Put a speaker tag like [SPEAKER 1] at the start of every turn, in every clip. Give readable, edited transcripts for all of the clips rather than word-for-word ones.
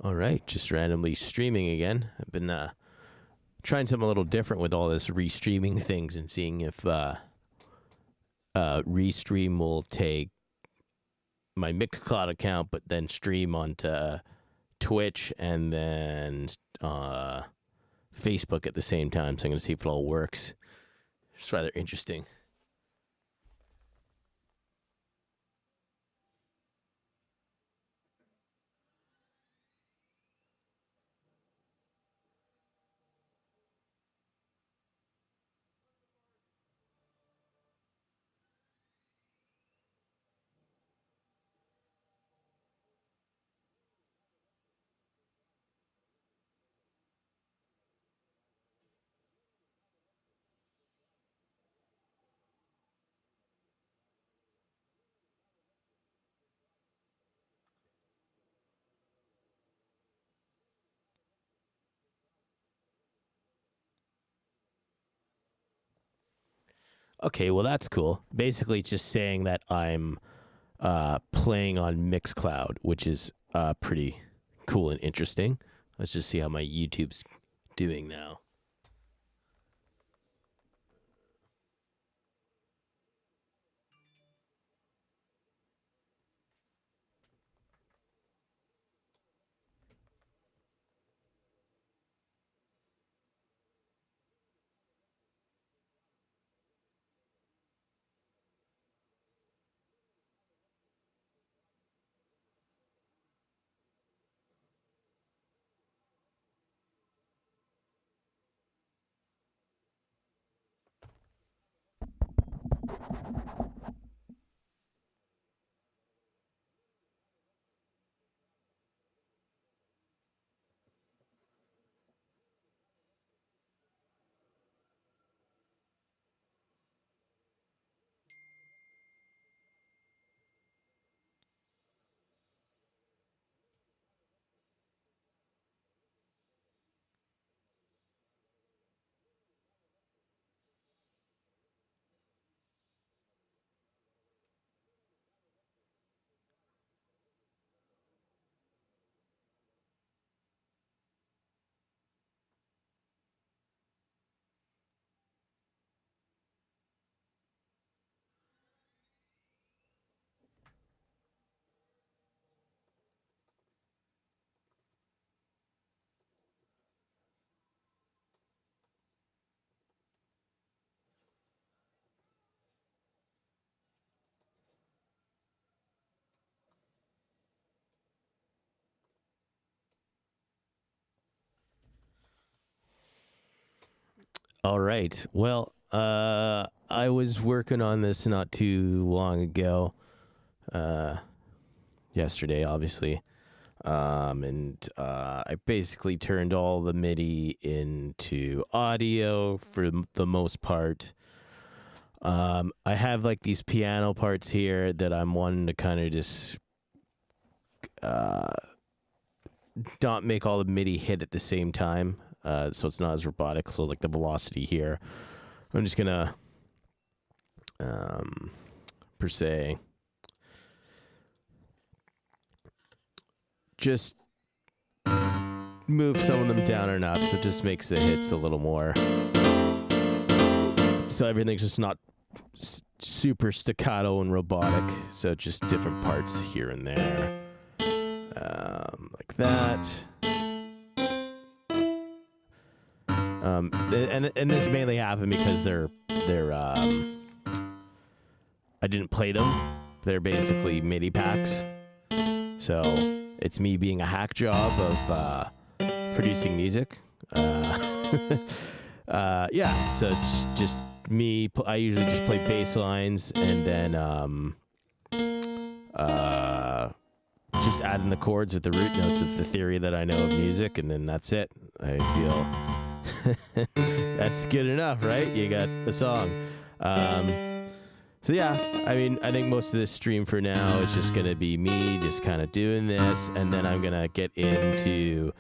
[SPEAKER 1] All right, just randomly streaming again. I've been trying something a little different with all this restreaming things and seeing if Restream will take my Mixcloud account, but then stream onto Twitch and then Facebook at the same time. So I'm going to see if it all works. It's rather interesting. Okay, well, that's cool. Basically, it's just saying that I'm playing on Mixcloud, which is pretty cool and interesting. Let's just see how my YouTube's doing now. All right. Well, I was working on this not too long ago. Yesterday, obviously. And I basically turned all the MIDI into audio for the most part. I have like these piano parts here that I'm wanting to kind of just not make all the MIDI hit at the same time. So it's not as robotic. So like the velocity here, I'm just gonna per se just move some of them down or not, so it just makes the hits a little more. So everything's just not super staccato and robotic. So just different parts here and there, like that. And this mainly happened because they're I didn't play them. They're basically MIDI packs. So it's me being a hack job of producing music. Yeah, so it's just me. I usually just play bass lines and then just add in the chords with the root notes of the theory that I know of music, and then that's it. I feel that's good enough, right? You got the song. So yeah, I mean, I think most of this stream for now is just going to be me just kind of doing this, and then I'm going to get into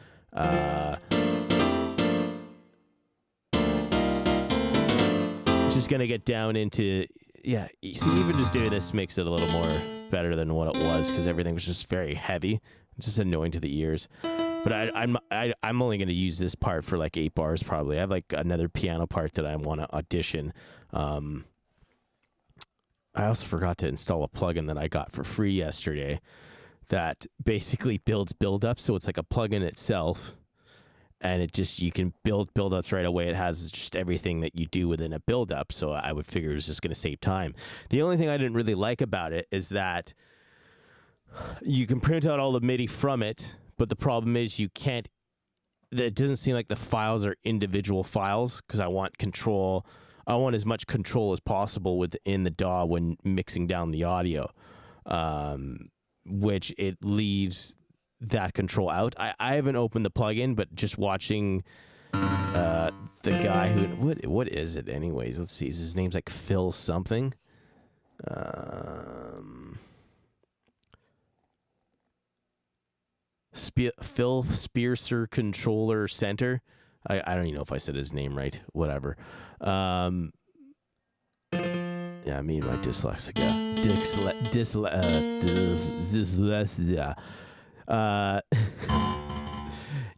[SPEAKER 1] just going to get down into, yeah, see, even just doing this makes it a little more better than what it was, because everything was just very heavy. It's just annoying to the ears. But I'm only gonna use this part for like 8 bars probably. I have like another piano part that I want to audition. I also forgot to install a plugin that I got for free yesterday that basically builds build-ups. So it's like a plugin itself, and it just, you can build build-ups right away. It has just everything that you do within a build-up. So I would figure it was just going to save time. The only thing I didn't really like about it is that you can print out all the MIDI from it, but the problem is you can't, it doesn't seem like the files are individual files, because I want control. I want as much control as possible within the DAW when mixing down the audio, which it leaves that control out. I haven't opened the plugin, but just watching the guy who, what is it anyways? Let's see. His name's like Phil something. Phil Spearser Controller Center. I don't even know if I said his name right. Whatever. Yeah, me and my dyslexia.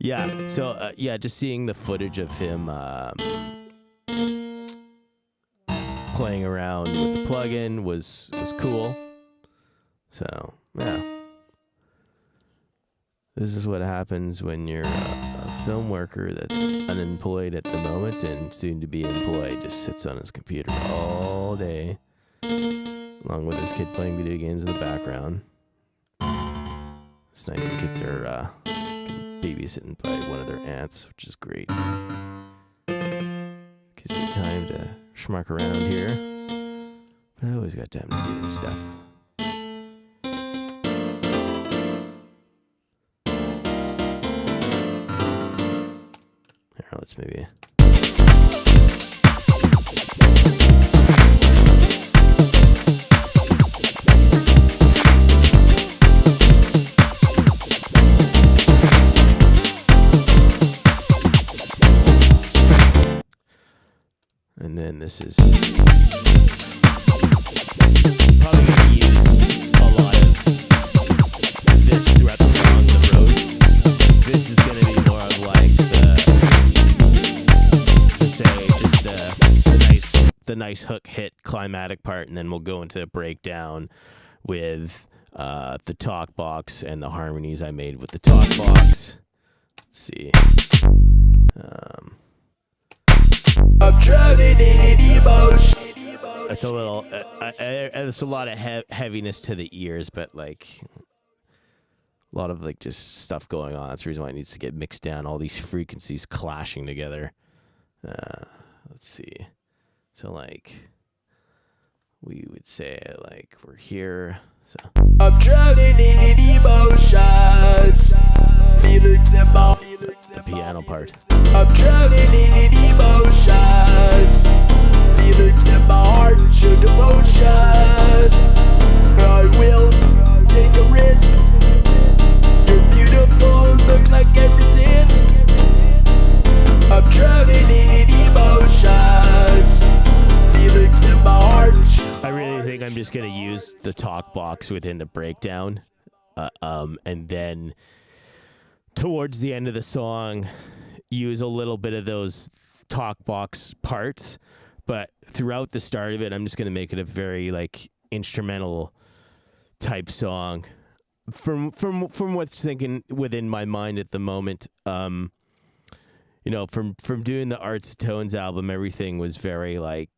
[SPEAKER 1] Yeah. So yeah, just seeing the footage of him playing around with the plugin was cool. So yeah. This is what happens when you're a film worker that's unemployed at the moment and soon to be employed. Just sits on his computer all day, along with his kid playing video games in the background. It's nice the kids are babysitting by one of their aunts, which is great. Gives me time to schmuck around here. But I always got time to do this stuff. Let's maybe. And then this is probably going to use a lot of this throughout the song, the roads. This is going to be more of like the nice hook hit climatic part, and then we'll go into a breakdown with the talk box and the harmonies I made with the talk box. Let's see. I'm drowning in emotion. That's a little. There's a lot of heaviness to the ears, but like a lot of like just stuff going on. That's the reason why it needs to get mixed down. All these frequencies clashing together. Let's see. So like we would say like we're here. So I'm drowning in emotions. Feelings in my the piano part. I'm drowning in emotions. Feelings in my heart, your devotion. I will take a risk. You're beautiful, looks like I resist. I'm drowning in emotions. Feelings in my heart. I really think I'm just gonna use the talk box within the breakdown, and then towards the end of the song, use a little bit of those talk box parts. But throughout the start of it, I'm just gonna make it a very like instrumental type song. From what's thinking within my mind at the moment, you know, from doing the Arts Tones album, everything was very like,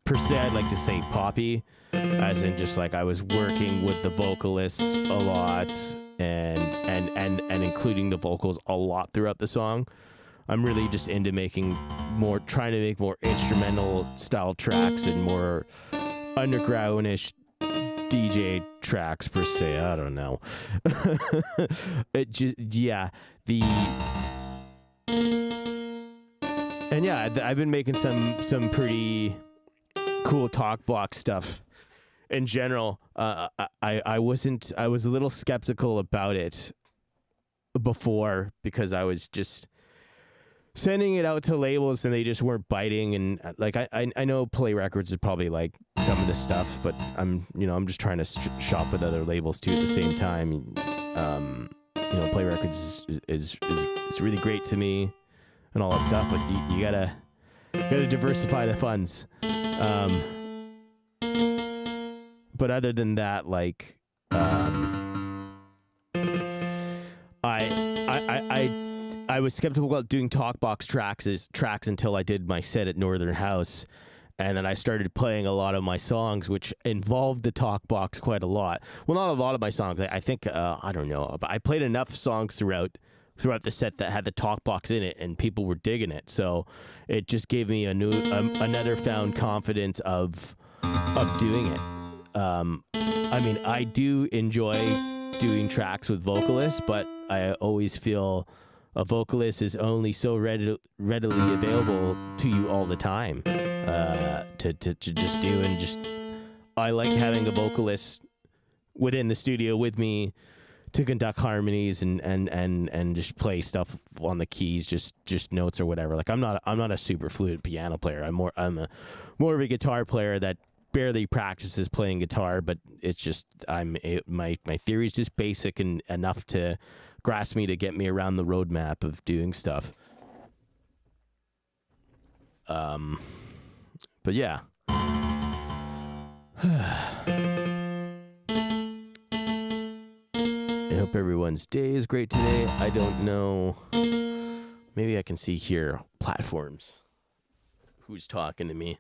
[SPEAKER 1] per se, I'd like to say poppy, as in just like I was working with the vocalists a lot and including the vocals a lot throughout the song. I'm really just into trying to make more instrumental style tracks and more undergroundish DJ tracks per se. I don't know. It just, yeah, and yeah, I've been making some pretty cool talk box stuff in general. I was a little skeptical about it before because I was just sending it out to labels and they just weren't biting. And like I know Play Records is probably like some of this stuff, but I'm just trying to shop with other labels too at the same time. play records is really great to me and all that stuff. But you gotta diversify the funds. But other than that, like, I was skeptical about doing talkbox tracks until I did my set at Northern House. And then I started playing a lot of my songs, which involved the talk box quite a lot. Well, not a lot of my songs. I think, I don't know, but I played enough songs throughout the set that had the talk box in it, and people were digging it. So it just gave me another found confidence of doing it. I mean, I do enjoy doing tracks with vocalists, but I always feel a vocalist is only so readily available to you all the time to just do. And just, I like having a vocalist within the studio with me to conduct harmonies and just play stuff on the keys, just notes or whatever. Like, I'm not a super fluent piano player. I'm more of a guitar player that barely practices playing guitar, but it's just my theory is just basic and enough to grasp me to get me around the roadmap of doing stuff. But yeah. I hope everyone's day is great today. I don't know. Maybe I can see here platforms. Who's talking to me?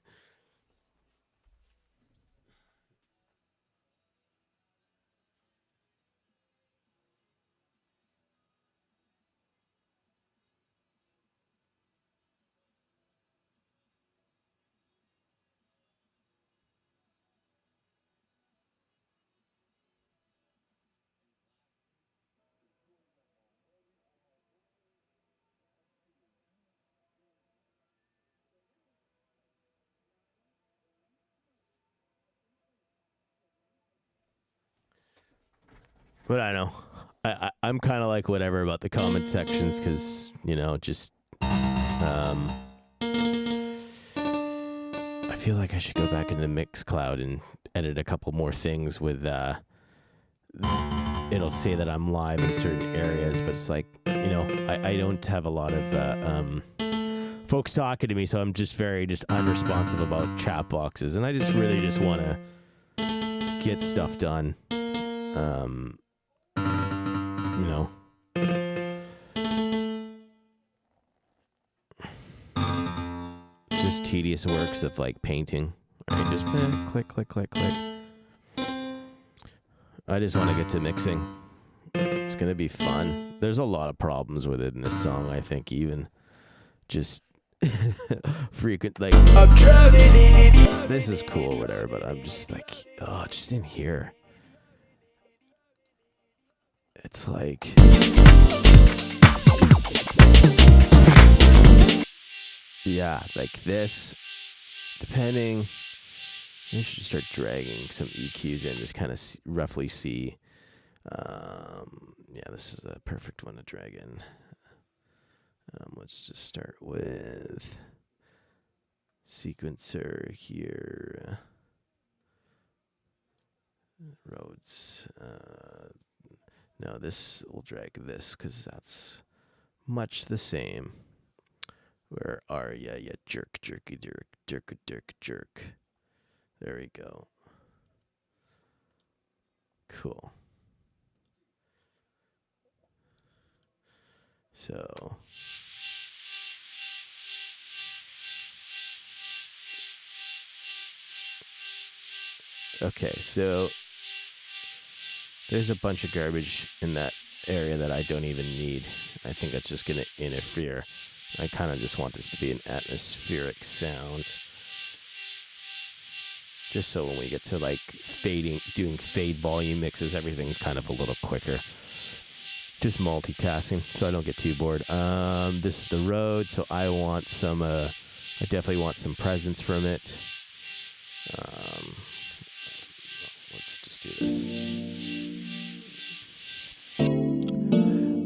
[SPEAKER 1] But I know. I'm kind of like whatever about the comment sections because, just I feel like I should go back into Mixcloud and edit a couple more things with it'll say that I'm live in certain areas, but it's like, I don't have a lot of folks talking to me, so I'm just very unresponsive about chat boxes, and I just really want to get stuff done. Just tedious works of like painting. Right, just click, click, click, click. I just want to get to mixing. It's gonna be fun. There's a lot of problems with it in this song, I think, even just frequent, like, I'm driving. This is cool or whatever, but I'm just like, just in here. It's like, yeah, like this, depending, you should start dragging some EQs in, just kind of roughly see. Yeah, this is a perfect one to drag in. Let's just start with sequencer here. Rhodes. No, this will drag this because that's much the same. Where are ya? Yeah, jerk, jerky, jerk, jerk, jerk, jerk. There we go. Cool. So. Okay, so there's a bunch of garbage in that area that I don't even need. I think that's just going to interfere. I kind of just want this to be an atmospheric sound. Just so when we get to like doing fade volume mixes, everything's kind of a little quicker. Just multitasking so I don't get too bored. This is the Rode, so I definitely want some presence from it. Let's just do this.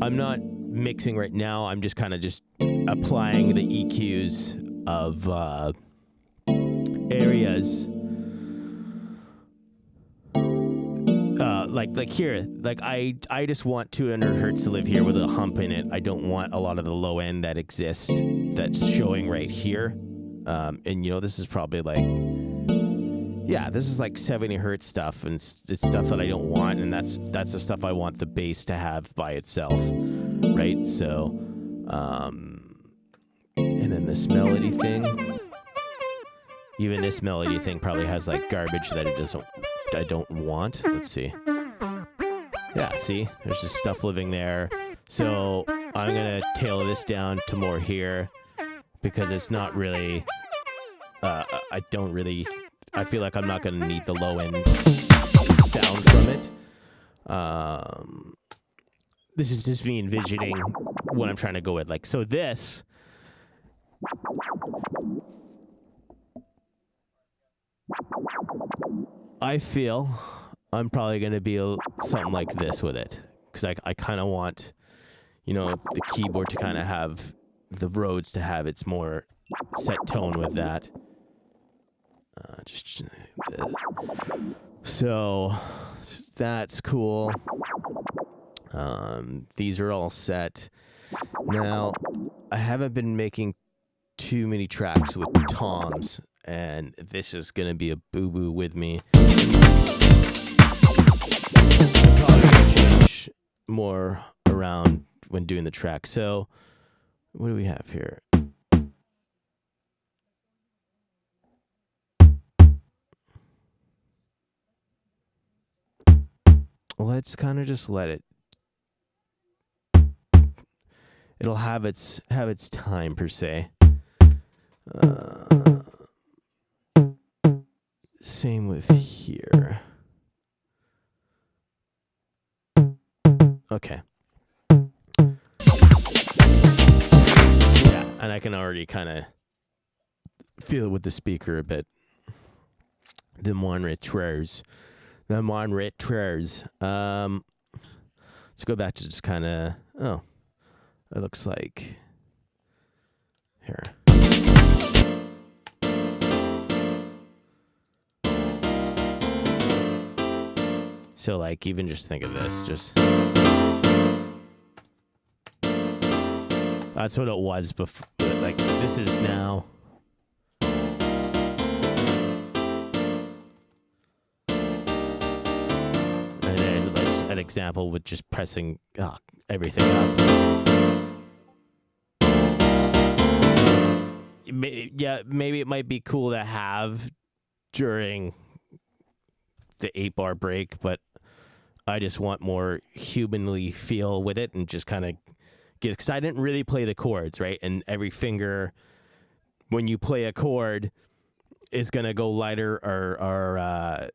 [SPEAKER 1] I'm not mixing right now. I'm just kind of applying the EQs of areas like here, like I just want 200 hertz to live here with a hump in it. I don't want a lot of the low end that exists that's showing right here. And this is probably this is like 70 hertz stuff, and it's stuff that I don't want, and that's the stuff I want the bass to have by itself, right? So, and then this melody thing, even this melody thing probably has like garbage that I don't want. Let's see. Yeah, see, there's just stuff living there. So I'm gonna tailor this down to more here because it's not really. I feel like I'm not gonna need the low end sound from it. This is just me envisioning what I'm trying to go with. Like, so this. I feel I'm probably going to be something like this with it. Because I kind of want, the keyboard to kind of have the Rhodes to have its more set tone with that. So that's cool. These are all set. Now, I haven't been making too many tracks with toms, and this is going to be a boo-boo with me. I'm probably going to change more around when doing the track. So, what do we have here? Let's kind of just let it. It'll have its time per se. Same with here. Okay. Yeah, and I can already kind of feel it with the speaker a bit. The monitors. Let's go back to just kind of. Oh, it looks like here. So, like, even just think of this. Just that's what it was before. Like, this is now. And then let's an example with just pressing everything up. Yeah, maybe it might be cool to have during the 8-bar break, but I just want more humanly feel with it and just kind of get, because I didn't really play the chords, right? And every finger, when you play a chord, is going to go lighter, or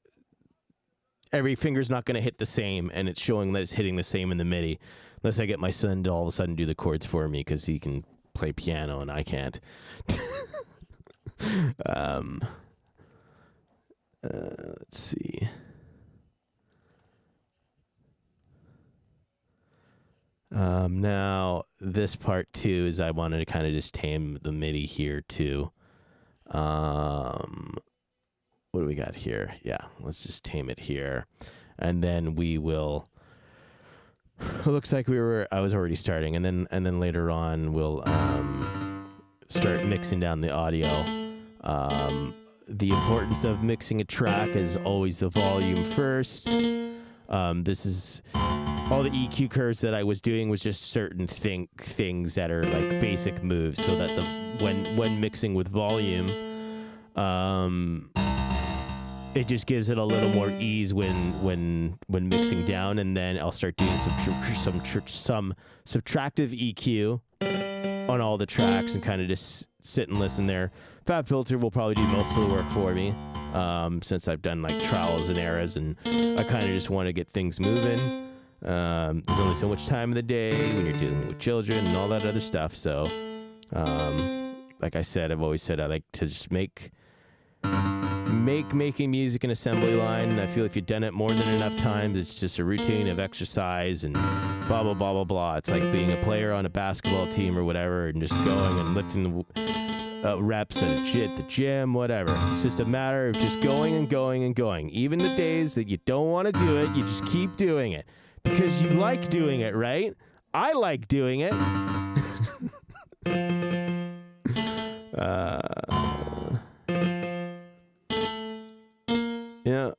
[SPEAKER 1] every finger's not going to hit the same, and it's showing that it's hitting the same in the MIDI, unless I get my son to all of a sudden do the chords for me, because he can play piano and I can't. Let's see. Now this part too is I wanted to kind of just tame the MIDI here too. What do we got here? Yeah, let's just tame it here, and then we will. It looks like I was already starting, and then later on we'll start mixing down the audio. The importance of mixing a track is always the volume first. This is all the EQ curves that I was doing was just certain things that are like basic moves, so that when mixing with volume, it just gives it a little more ease when mixing down, and then I'll start doing some subtractive EQ on all the tracks and kind of just sit and listen there. Fab Filter will probably do most of the work for me, since I've done like trials and errors, and I kind of just want to get things moving. There's only so much time in the day when you're dealing with children and all that other stuff. So, like I said, I've always said I like to just make making music an assembly line. I feel if you've done it more than enough times, it's just a routine of exercise and blah, blah, blah, blah, blah. It's like being a player on a basketball team or whatever, and just going and lifting reps at the gym, whatever. It's just a matter of just going and going and going. Even the days that you don't want to do it, you just keep doing it because you like doing it, right? I like doing it. Yeah.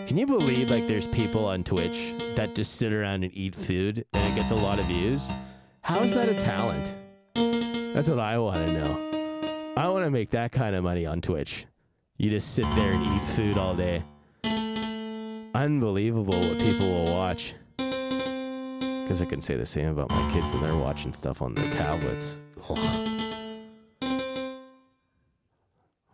[SPEAKER 1] Can you believe like there's people on Twitch that just sit around and eat food and it gets a lot of views? How is that a talent? That's what I want to know. I want to make that kind of money on Twitch. You just sit there and eat food all day. Unbelievable what people will watch. Because I can say the same about my kids when they're watching stuff on their tablets. Ugh.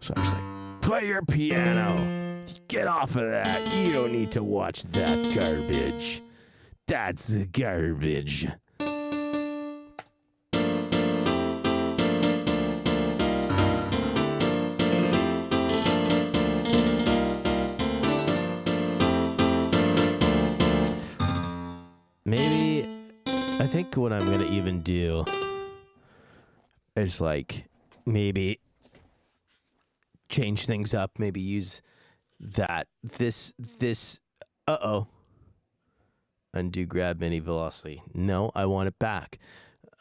[SPEAKER 1] So I'm just like, play your piano. Get off of that. You don't need to watch that garbage. That's garbage. Maybe, I think what I'm going to even do is like, maybe change things up, maybe use this undo grab mini velocity. No, I want it back.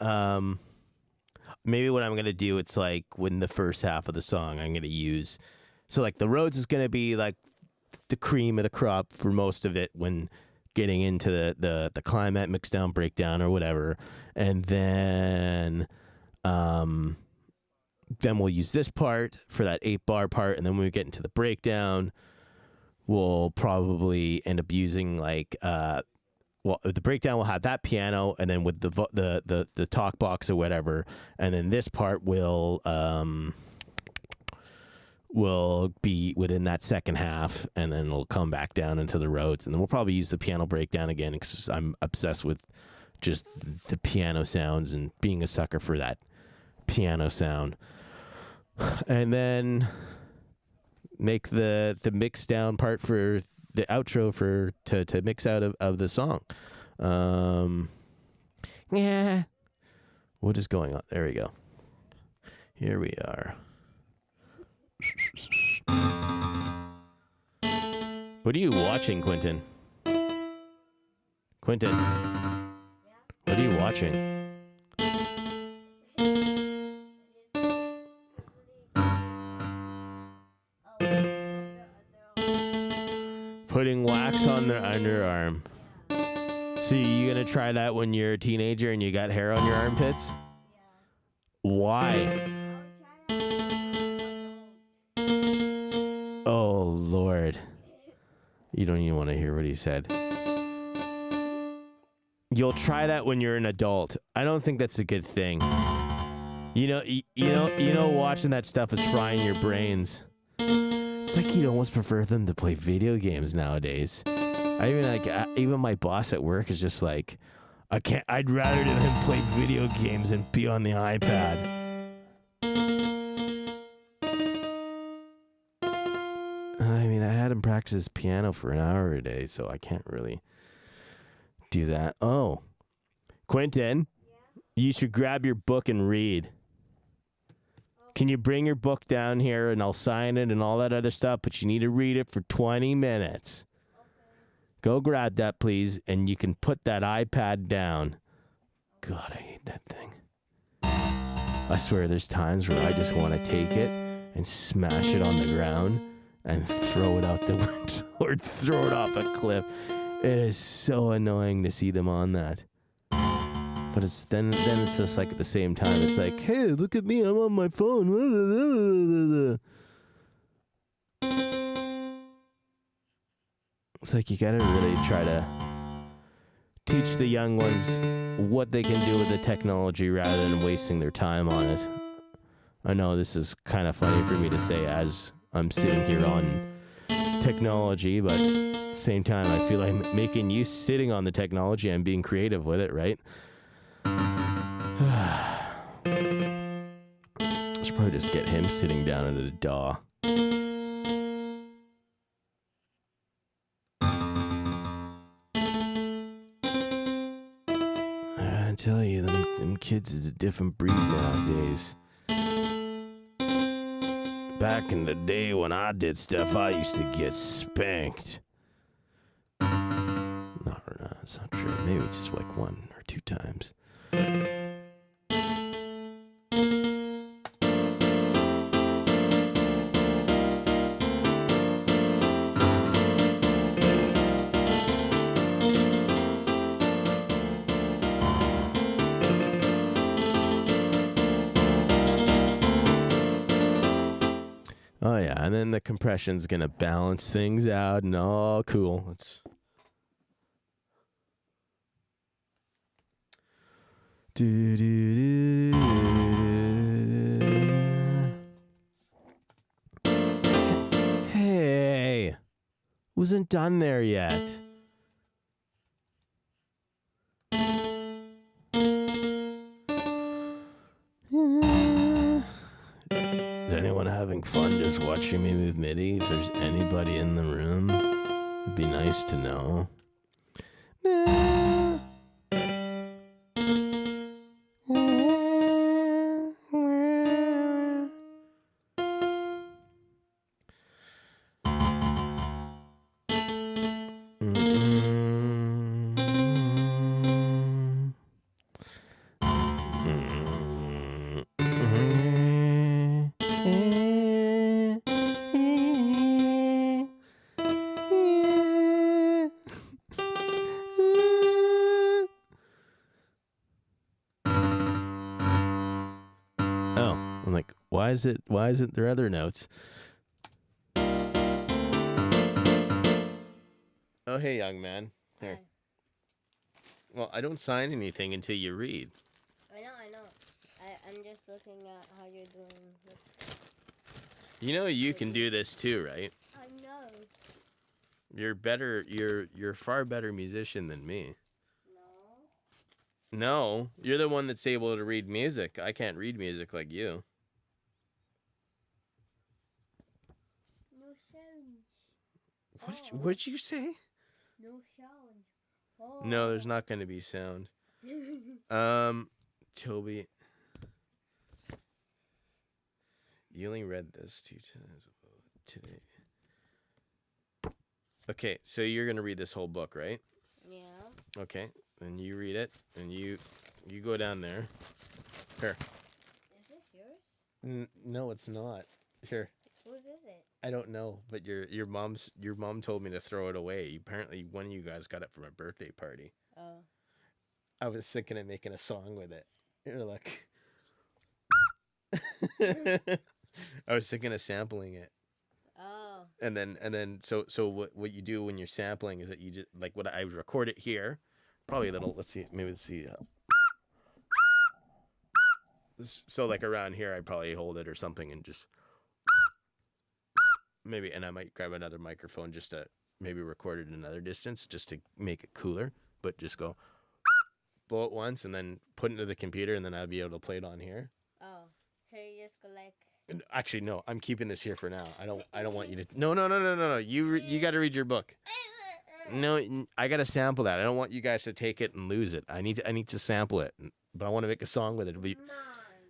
[SPEAKER 1] Maybe what I'm gonna do, it's like when the first half of the song I'm gonna use, so like the Rhodes is gonna be like the cream of the crop for most of it when getting into the climate, mix down, breakdown, or whatever, and then we'll use this part for that 8-bar part, and then when we get into the breakdown, we'll probably end up using like the breakdown will have that piano, and then with the talk box or whatever, and then this part will be within that second half, and then it'll come back down into the Rhodes, and then we'll probably use the piano breakdown again because I'm obsessed with just the piano sounds and being a sucker for that piano sound. And then make the mix down part for the outro to mix out of the song. Yeah. What is going on? There we go. Here we are. What are you watching, Quentin? Quentin, what are you watching? Putting wax on their underarm. So you gonna try that when you're a teenager and you got hair on your armpits? Why? Oh, Lord. You don't even want to hear what he said. You'll try that when you're an adult. I don't think that's a good thing. You know, watching that stuff is frying your brains. It's like you'd almost prefer them to play video games nowadays. Even my boss at work is just like, I'd rather than him play video games and be on the iPad. I mean, I had him practice piano for an hour a day, so I can't really do that. Oh, Quentin, you should grab your book and read. Can you bring your book down here and I'll sign it and all that other stuff, but you need to read it for 20 minutes. Go grab that, please, and you can put that iPad down. God, I hate that thing. I swear there's times where I just want to take it and smash it on the ground and throw it out the window or throw it off a cliff. It is so annoying to see them on that. But it's then it's just like at the same time, it's like, hey, look at me, I'm on my phone. It's like you gotta really try to teach the young ones what they can do with the technology rather than wasting their time on it. I know this is kind of funny for me to say as I'm sitting here on technology, but at the same time, I feel like making use sitting on the technology and being creative with it, right? Should probably just get him sitting down at a DAW. tell you, them kids is a different breed nowadays. Back in the day when I did stuff, I used to get spanked. No, it's not true. Maybe just like 1 or 2 times. Oh yeah, and then the compression's gonna balance things out and all cool. It's Hey, wasn't done there yet. Is anyone having fun just watching me move MIDI? If there's anybody in the room, it'd be nice to know. Why isn't there other notes? Oh, hey, young man. Here.
[SPEAKER 2] Hi.
[SPEAKER 1] Well, I don't sign anything until you read.
[SPEAKER 2] I know. I'm just looking at how you're doing.
[SPEAKER 1] You know you can do this too, right?
[SPEAKER 2] I know.
[SPEAKER 1] You're better. You're a far better musician than me.
[SPEAKER 2] No.
[SPEAKER 1] No, you're the one that's able to read music. I can't read music like you.
[SPEAKER 2] No sound.
[SPEAKER 1] What'd you say?
[SPEAKER 2] No sound. Oh.
[SPEAKER 1] No, there's not going to be sound. Toby, you only read this 2 times today. Okay, so you're going to read this whole book, right?
[SPEAKER 2] Yeah.
[SPEAKER 1] Okay, then you read it, and you go down there. Here.
[SPEAKER 2] Is this yours?
[SPEAKER 1] No, it's not. Here.
[SPEAKER 2] Whose is it?
[SPEAKER 1] I don't know, but your mom told me to throw it away. Apparently, one of you guys got it from a birthday party.
[SPEAKER 2] Oh.
[SPEAKER 1] I was thinking of making a song with it. You're like, I was thinking of sampling it.
[SPEAKER 2] Oh.
[SPEAKER 1] And then so what you do when you're sampling is that you just like what I would record it here, probably a little. Let's see. So like around here, I'd probably hold it or something and just maybe, and I might grab another microphone just to maybe record it in another distance just to make it cooler, but just go blow it once and then put it into the computer and then I'll be able to play it on here.
[SPEAKER 2] Oh. So you just go like.
[SPEAKER 1] Actually, no, I'm keeping this here for now. I don't want you to. No. You got to read your book. No, I got to sample that. I don't want you guys to take it and lose it. I need to sample it, but I want to make a song with it. It'll be.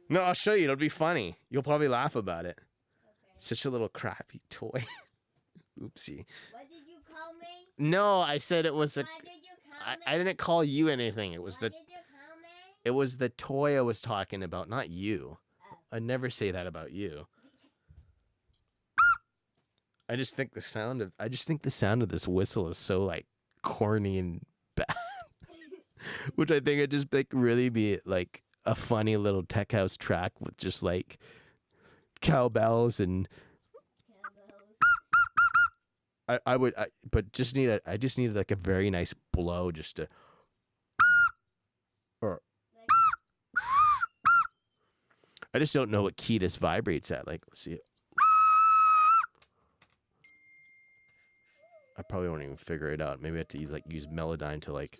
[SPEAKER 1] No, I'll show you. It'll be funny. You'll probably laugh about it.
[SPEAKER 2] Okay.
[SPEAKER 1] Such a little crappy toy. Oopsie.
[SPEAKER 2] What did you call me?
[SPEAKER 1] No, I said it was a.
[SPEAKER 2] What did you call me?
[SPEAKER 1] I didn't call you anything. It was
[SPEAKER 2] What did you call me?
[SPEAKER 1] It was the toy I was talking about, not you. I'd never say that about you. I just think the sound of this whistle is so like corny and bad. Which I think would just like really be like a funny little tech house track with just like cowbells and but I just needed like a very nice blow just to or I just don't know what key this vibrates at. Like, let's see. I probably won't even figure it out. Maybe I have to use Melodyne to like.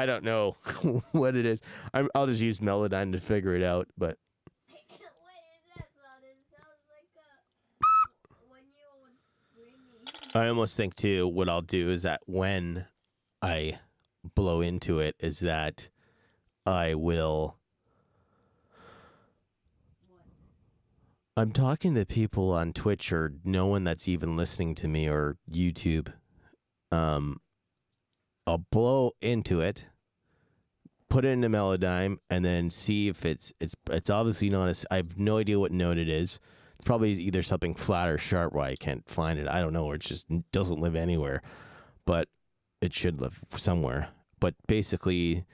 [SPEAKER 1] don't know what it is. I'll just use Melodyne to figure it out. But
[SPEAKER 2] What is that sound? It sounds like when you were screaming.
[SPEAKER 1] I almost think too, what I'll do is that when I blow into it, is that I will. I'm talking to people on Twitch or no one that's even listening to me or YouTube. I'll blow into it, put it into Melodyne, and then see if it's obviously not. I have no idea what note it is. It's probably either something flat or sharp where I can't find it. I don't know, or it just doesn't live anywhere. But it should live somewhere. But basically,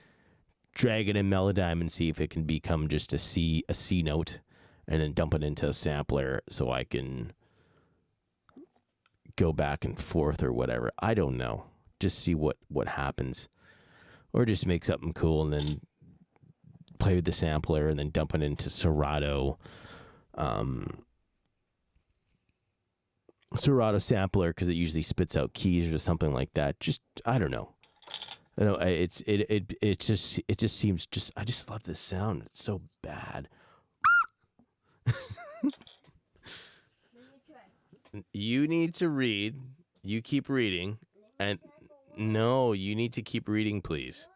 [SPEAKER 1] drag it in Melodyne and see if it can become just a C note, and then dump it into a sampler so I can go back and forth or whatever. I don't know. Just see what happens. Or just make something cool and then play with the sampler and then dump it into Serato. Serato sampler, because it usually spits out keys or something like that. Just, I don't know. I know it just seems just, I just love this sound. It's so bad. You need to read. You keep reading. And no, you need to keep reading, please.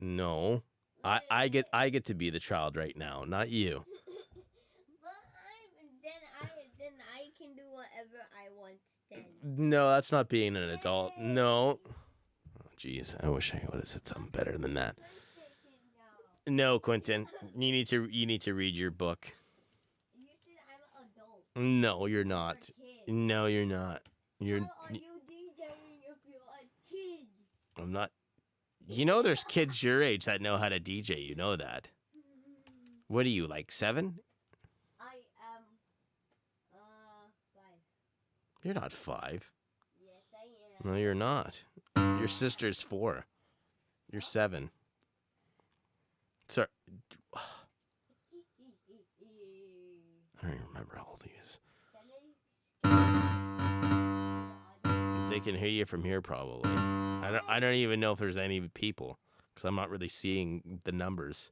[SPEAKER 1] No. I get to be the child right now, not you.
[SPEAKER 2] Then I can do whatever I want then.
[SPEAKER 1] No, that's not being an adult. No. Oh, jeez, I wish I would have said something better than that. No, Quentin, you need to read your book.
[SPEAKER 2] You said I'm an adult.
[SPEAKER 1] No, you're not. No, you're not. You're.
[SPEAKER 2] How are you DJing if you're a kid?
[SPEAKER 1] I'm not. You know, there's kids your age that know how to DJ. You know that. What are you, like 7?
[SPEAKER 2] I am 5.
[SPEAKER 1] You're not 5.
[SPEAKER 2] Yes, I am.
[SPEAKER 1] No, you're not. Your sister's 4. You're 7. Sorry. I don't even remember how old he is. They can hear you from here, probably. I don't even know if there's any people, because I'm not really seeing the numbers.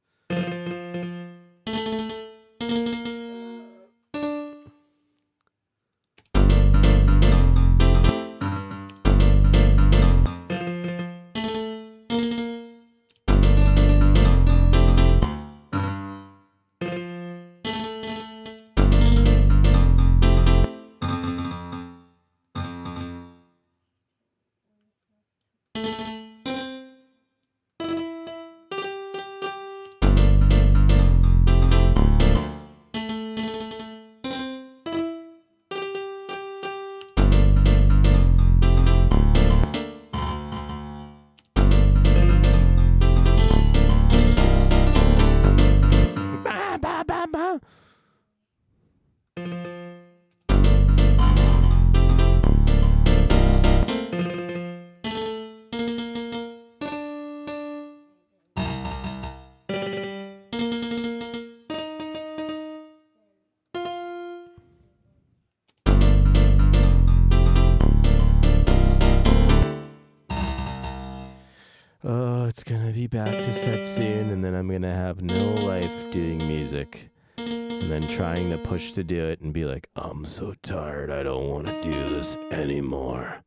[SPEAKER 1] Oh, it's gonna be back to set soon, and then I'm gonna have no life doing music. And then trying to push to do it and be like, I'm so tired, I don't want to do this anymore.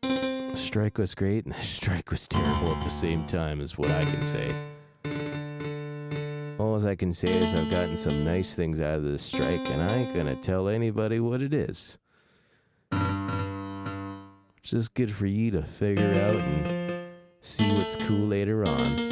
[SPEAKER 1] The strike was great, and the strike was terrible at the same time, is what I can say. All I can say is I've gotten some nice things out of this strike, and I ain't gonna tell anybody what it is. It's just good for you to figure out and see what's cool later on.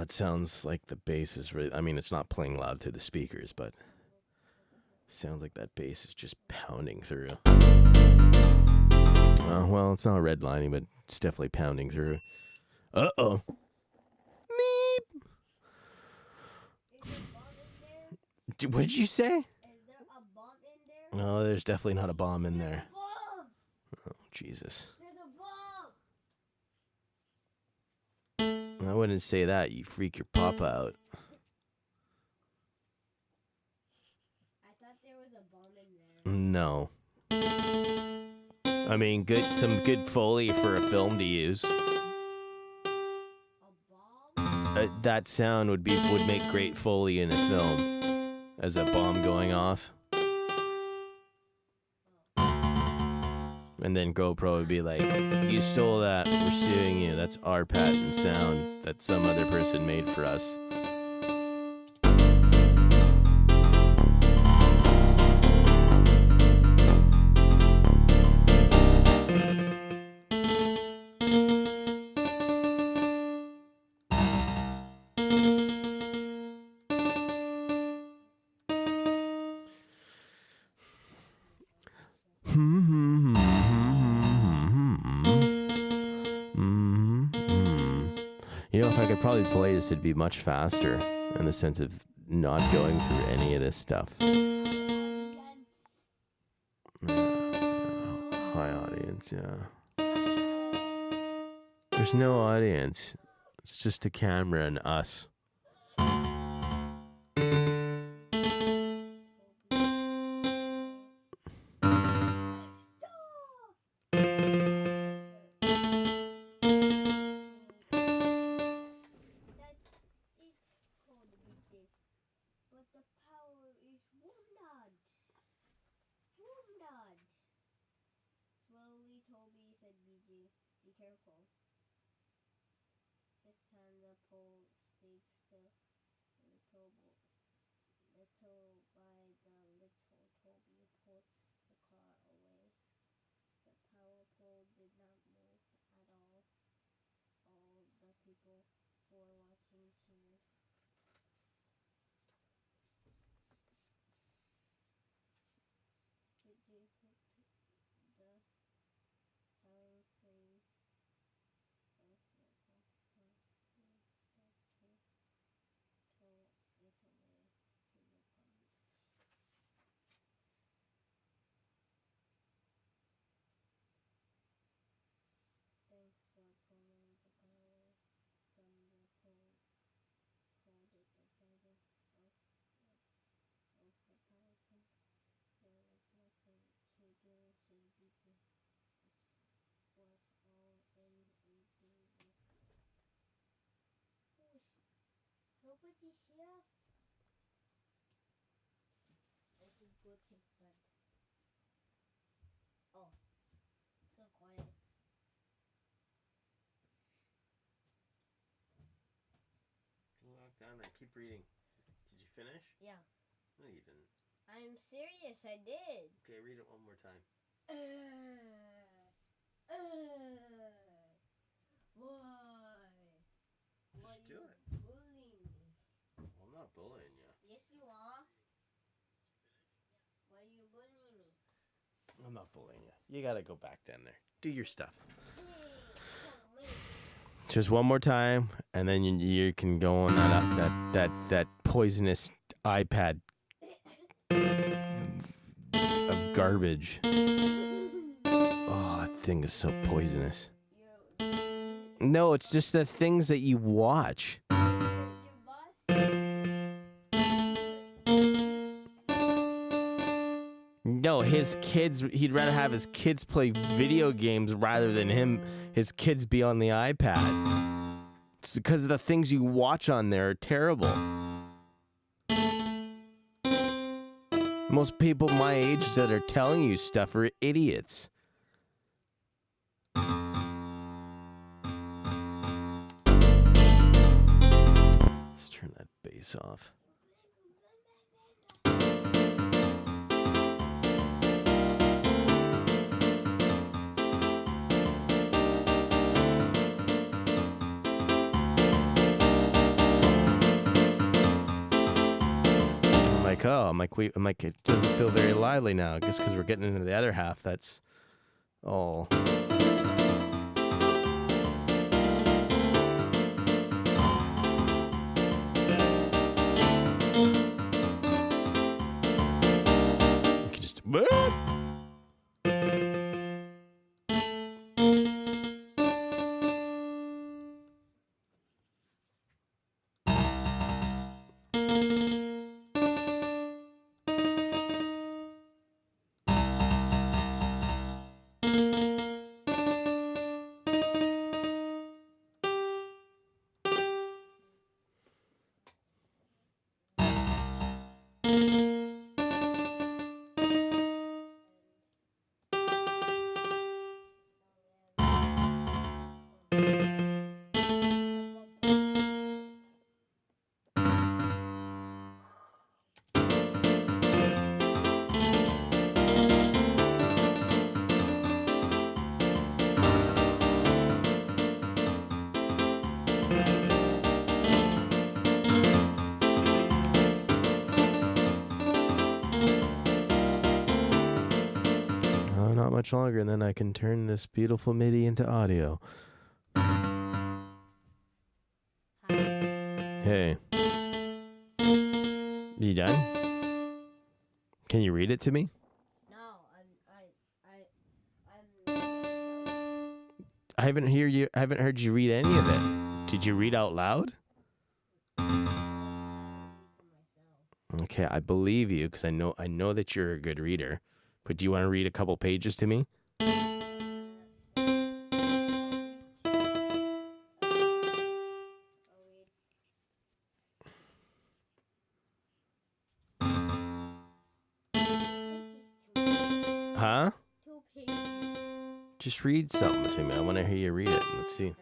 [SPEAKER 1] it sounds like the bass is really. I mean, it's not playing loud through the speakers, but it sounds like that bass is just pounding through. Well, it's not redlining, but it's definitely pounding through. Uh-oh. Meep.
[SPEAKER 2] Is there a bomb in there?
[SPEAKER 1] What did you say?
[SPEAKER 2] Is there a bomb in there?
[SPEAKER 1] No, there's definitely not a bomb in there.
[SPEAKER 2] Bomb!
[SPEAKER 1] Oh, Jesus.
[SPEAKER 2] There's a bomb!
[SPEAKER 1] I wouldn't say that. You freak your papa out.
[SPEAKER 2] I thought there was a bomb in there.
[SPEAKER 1] No. I mean, some good Foley for a film to use.
[SPEAKER 2] A bomb?
[SPEAKER 1] That sound would make great Foley in a film, as a bomb going off. And then GoPro would be like, "You stole that. We're suing you. That's our patent sound that some other person made for us." You know, if I could probably play this, it'd be much faster in the sense of not going through any of this stuff. High audience, yeah. There's no audience. It's just a camera and us.
[SPEAKER 2] But the power is wounded. Wounded. Slowly, Toby said, BG, be careful. This time the pole stayed still. Little by little, Toby pulled the car away. The power pole did not move at all. All the people who were watching cheered. BG hit the towering frame of the tow it away to the pond. Thanks for pulling the power from the pole, called it the driver of the power plant. There was nothing to do, said BG. It was all in a big nobody's here. I should go to bed. Oh, so quiet.
[SPEAKER 1] Lock down there. Keep reading. Did you finish?
[SPEAKER 2] Yeah.
[SPEAKER 1] No, you didn't.
[SPEAKER 2] I'm serious, I did.
[SPEAKER 1] Okay, read it one more time.
[SPEAKER 2] Why? Why
[SPEAKER 1] Just do it.
[SPEAKER 2] bullying me?
[SPEAKER 1] Well, I'm not bullying you.
[SPEAKER 2] Yes, you are. Why are you bullying me?
[SPEAKER 1] I'm not bullying you. You gotta go back down there. Do your stuff. Just one more time, and then you can go on that poisonous iPad of garbage. Oh, that thing is so poisonous. No, it's just the things that you watch. No, his kids, he'd rather have his kids play video games rather than his kids be on the iPad. It's because the things you watch on there are terrible. Most people my age that are telling you stuff are idiots. Let's turn that bass off. oh, I'm like, wait, I'm like, it doesn't feel very lively now. I guess because we're getting into the other half. That's all. You can just. Not much longer, and then I can turn this beautiful MIDI into audio. Hey. You done? Can you read it to me?
[SPEAKER 2] No,
[SPEAKER 1] I haven't heard you read any of it. Did you read out loud? Okay, I believe you because I know that you're a good reader. But do you want to read a couple pages to me? Huh?
[SPEAKER 2] 2 pages.
[SPEAKER 1] Just read something to me. I want to hear you read it. Let's see.
[SPEAKER 2] Okay.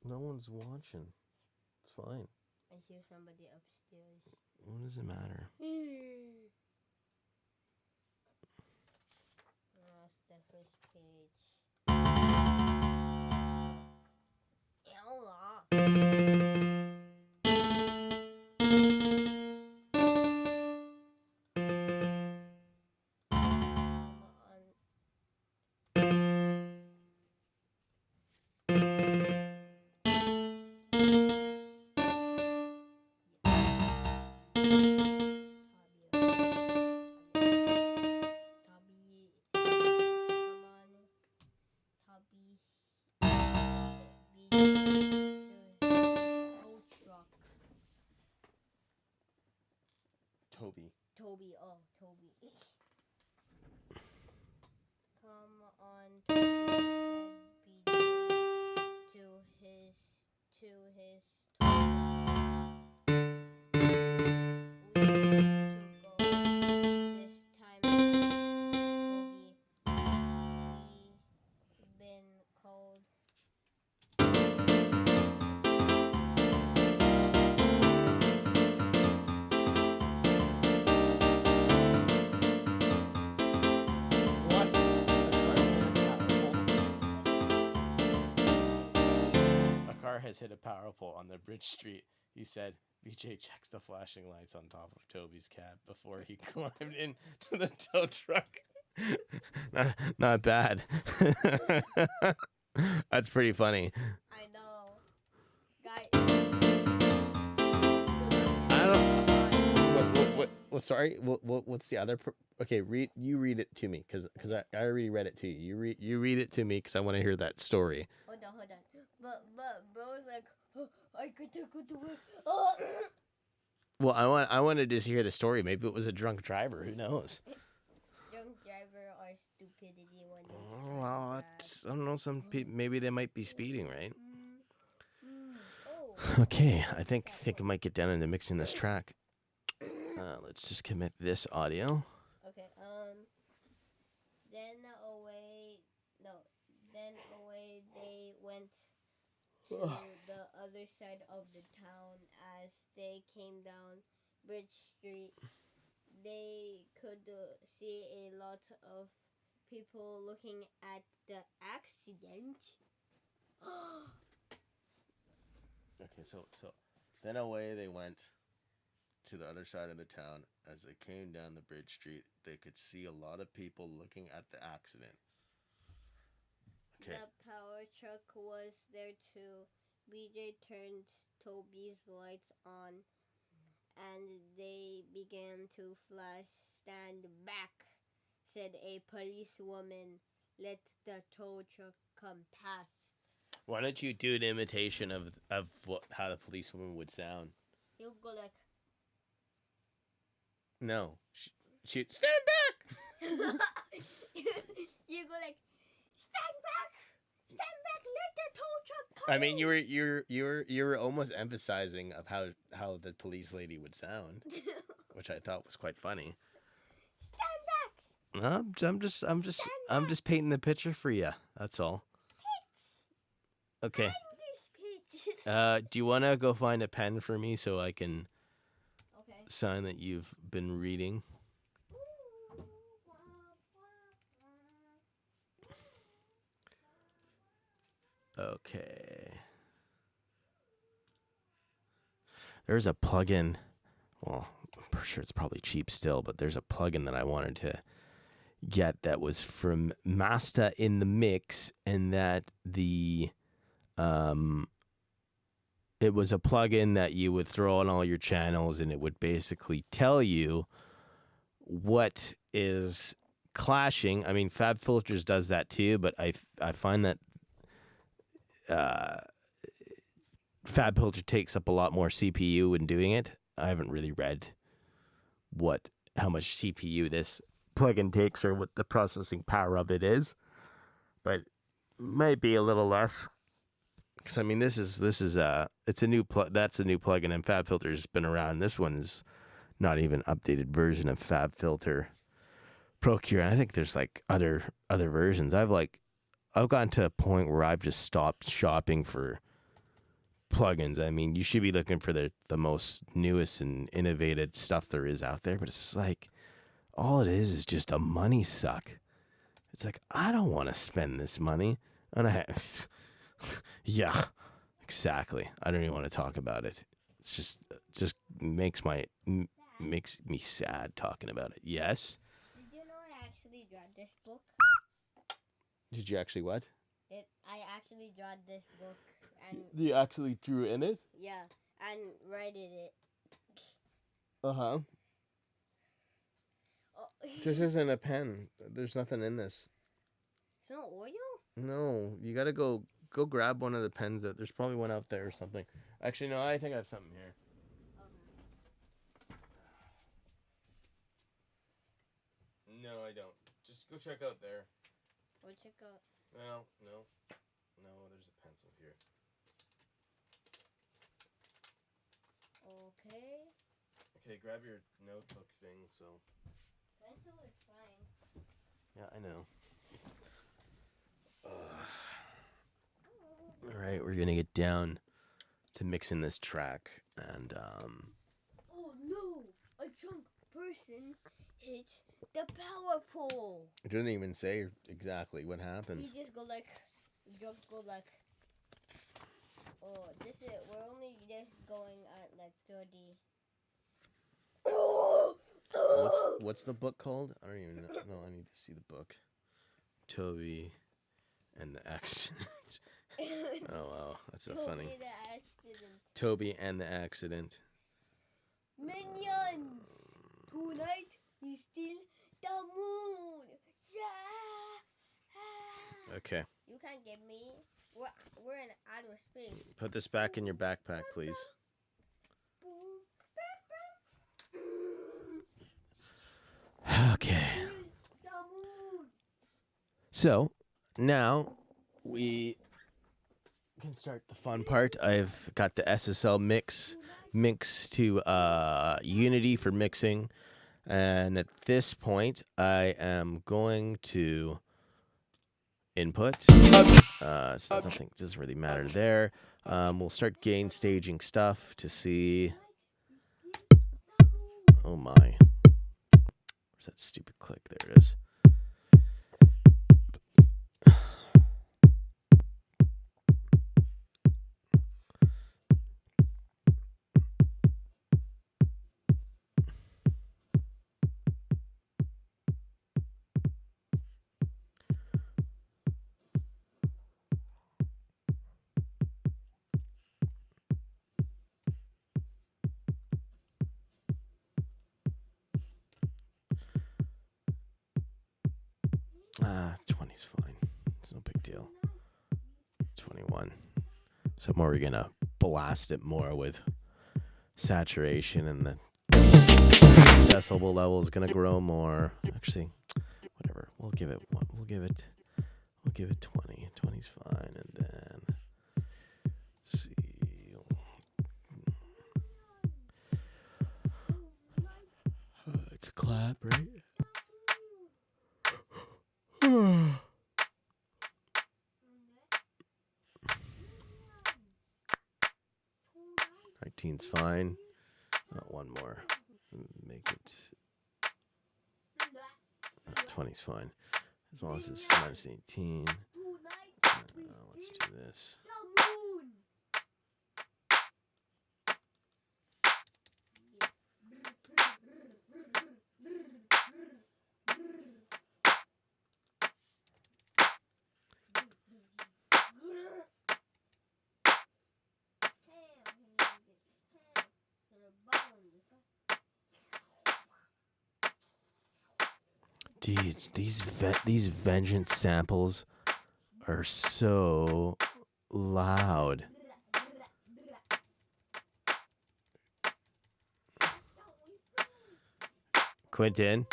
[SPEAKER 1] No one's watching. It's fine.
[SPEAKER 2] I hear somebody upstairs.
[SPEAKER 1] What does it matter?
[SPEAKER 2] That's the first page. Toby. Come on, Toby to his we to go this time, Toby. We've been cold.
[SPEAKER 1] Has hit a power pole on the Bridge Street. He said BJ checks the flashing lights on top of Toby's cab before he climbed into the tow truck. not bad. That's pretty funny.
[SPEAKER 2] I know. Guy.
[SPEAKER 1] I don't. What? Sorry. What's the other? Okay, read it to me because I already read it to you. You read it to me because I want to hear that story.
[SPEAKER 2] Hold on. But bro was like, oh, I could go to work. Oh.
[SPEAKER 1] Well, I wanted to just hear the story. Maybe it was a drunk driver. Who knows?
[SPEAKER 2] Drunk driver or stupidity when they.
[SPEAKER 1] Well, I don't know. Some people maybe they might be speeding, right?
[SPEAKER 2] Oh.
[SPEAKER 1] Okay, I think I might get down into mixing this track. Let's just commit this audio.
[SPEAKER 2] Okay. Then away they went to the other side of the town. As they came down Bridge Street, they could see a lot of people looking at the accident.
[SPEAKER 1] Okay, so then away they went to the other side of the town. As they came down the bridge street, they could see a lot of people looking at the accident. Okay.
[SPEAKER 2] The power truck was there too. BJ turned Toby's lights on and they began to flash. Stand back, said a policewoman. Let the tow truck come past.
[SPEAKER 1] Why don't you do an imitation of how the policewoman would sound?
[SPEAKER 2] He'll go like...
[SPEAKER 1] No. Shoot. Stand back!
[SPEAKER 2] You go like, stand back! Stand back! Let the tow truck come
[SPEAKER 1] I mean,
[SPEAKER 2] in.
[SPEAKER 1] you were almost emphasizing of how the police lady would sound, which I thought was quite funny.
[SPEAKER 2] Stand back!
[SPEAKER 1] I'm just painting the picture for you. That's all.
[SPEAKER 2] Pitch!
[SPEAKER 1] Okay.
[SPEAKER 2] I'm this pitch.
[SPEAKER 1] Do you want to go find a pen for me so I can
[SPEAKER 2] Okay.
[SPEAKER 1] sign that you've been reading? Okay. There's a plugin. Well, I'm pretty sure it's probably cheap still, but there's a plugin that I wanted to get that was from Masta in the Mix, and that it was a plugin that you would throw on all your channels, and it would basically tell you what is clashing. I mean, Fab Filters does that too, but I find that Fab Filter takes up a lot more CPU in doing it. I haven't really read how much CPU this plugin takes or what the processing power of it is, but might be a little less. Because I mean, this is it's a new that's a new plugin, and Fab Filter's been around. This one's not even an updated version of Fab Filter Procure. I think there's like other versions. I've gotten to a point where I've just stopped shopping for plugins. I mean, you should be looking for the most newest and innovative stuff there is out there, but it's like all it is just a money suck. It's like, I don't want to spend this money on a yeah, exactly. I don't even want to talk about it. It's just makes me sad talking about it. Yes.
[SPEAKER 2] Did you know I actually drawn this book?
[SPEAKER 1] Did you actually what?
[SPEAKER 2] I actually drawn this book and
[SPEAKER 1] You actually drew in it?
[SPEAKER 2] yeah, and rated it.
[SPEAKER 1] Uh-huh.
[SPEAKER 2] Oh.
[SPEAKER 1] This isn't a pen. There's nothing in this.
[SPEAKER 2] It's not oil?
[SPEAKER 1] No, you gotta go grab one of the pens. There's probably one out there or something. Actually, no, I think I have something here. No, I don't. Just go check out there.
[SPEAKER 2] We'll check out.
[SPEAKER 1] No, there's a pencil here.
[SPEAKER 2] Okay.
[SPEAKER 1] Okay, grab your notebook thing, so.
[SPEAKER 2] Pencil is fine.
[SPEAKER 1] Yeah, I know. Alright, we're gonna get down to mixing this track, and
[SPEAKER 2] Oh no! A drunk person hit the power pole.
[SPEAKER 1] it doesn't even say exactly what happened.
[SPEAKER 2] We just go like, drunk go like. Oh, we're only just going at like 30.
[SPEAKER 1] What's the book called? I don't even know. No, I need to see the book. Toby and the Accident. Oh wow, that's so funny.
[SPEAKER 2] The accident.
[SPEAKER 1] Toby and the Accident.
[SPEAKER 2] Minions! Tonight we steal the moon! Yeah!
[SPEAKER 1] Okay.
[SPEAKER 2] You can't get me. We're in outer space.
[SPEAKER 1] Put this back in your backpack, please. Okay. So, now we can start the fun part. I've got the SSL mix to Unity for mixing. And at this point, I am going to input. So nothing doesn't really matter there. We'll start gain staging stuff to see. Oh my. Where's that stupid click? There it is. 20's fine. It's no big deal. 21. So more we're gonna blast it more with saturation, and the decibel level is gonna grow more. Actually, whatever. We'll give it 20. 20's fine, and then let's see. It's a clap, right? 19's fine. One more. Make it. 20's fine. As long as it's minus 18. Let's do this. Dude, these vengeance samples are so loud. Quentin,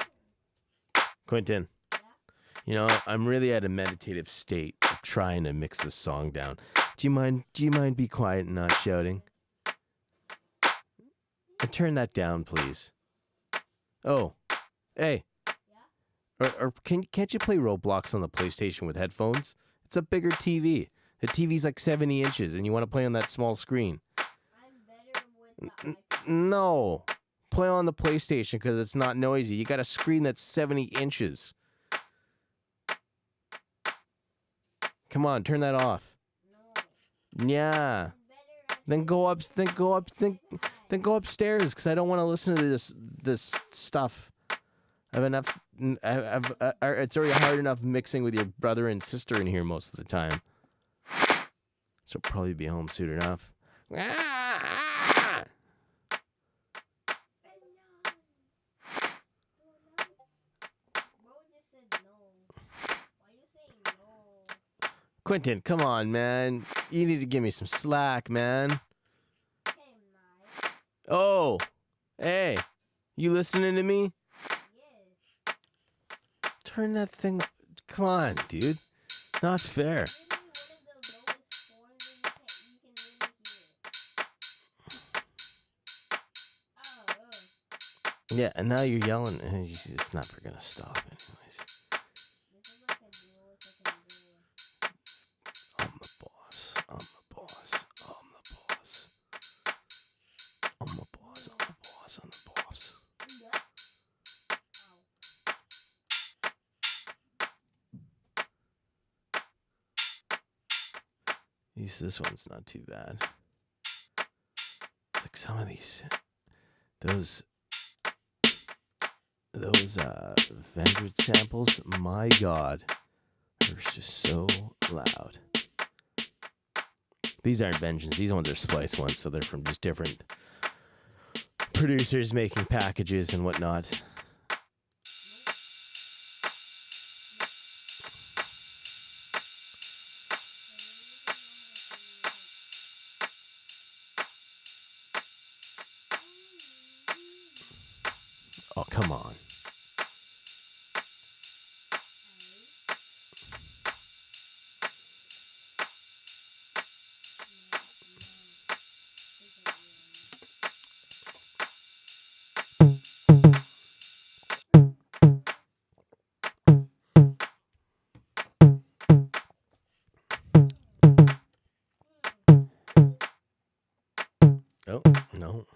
[SPEAKER 1] you know, I'm really at a meditative state of trying to mix this song down. Do you mind be quiet and not shouting? And turn that down, please. Oh, hey. Or can't you play Roblox on the PlayStation with headphones? It's a bigger TV. The TV's like 70 inches, and you want to play on that small screen.
[SPEAKER 2] I'm better with the iPad.
[SPEAKER 1] No. Play on the PlayStation because it's not noisy. You got a screen that's 70 inches. Come on, turn that off.
[SPEAKER 2] No.
[SPEAKER 1] Yeah. Then go upstairs because I don't want to listen to this stuff. It's already hard enough mixing with your brother and sister in here most of the time. So probably be home soon enough. Quentin, come on, man. You need to give me some slack, man. Oh, hey, you listening to me?
[SPEAKER 2] Yes.
[SPEAKER 1] Turn that thing. Come on, dude. Not fair. Yeah, and now you're yelling. It's never gonna stop, anyways. I'm the boss. I'm the boss. I'm the boss. I'm the boss. I'm the boss. I'm the boss. This one's not too bad. Like some of these, those Vendred samples, my God, they're just so loud. These aren't Vengeance. These ones are Splice ones, so they're from just different producers making packages and whatnot. Oh, come on. Oh, no.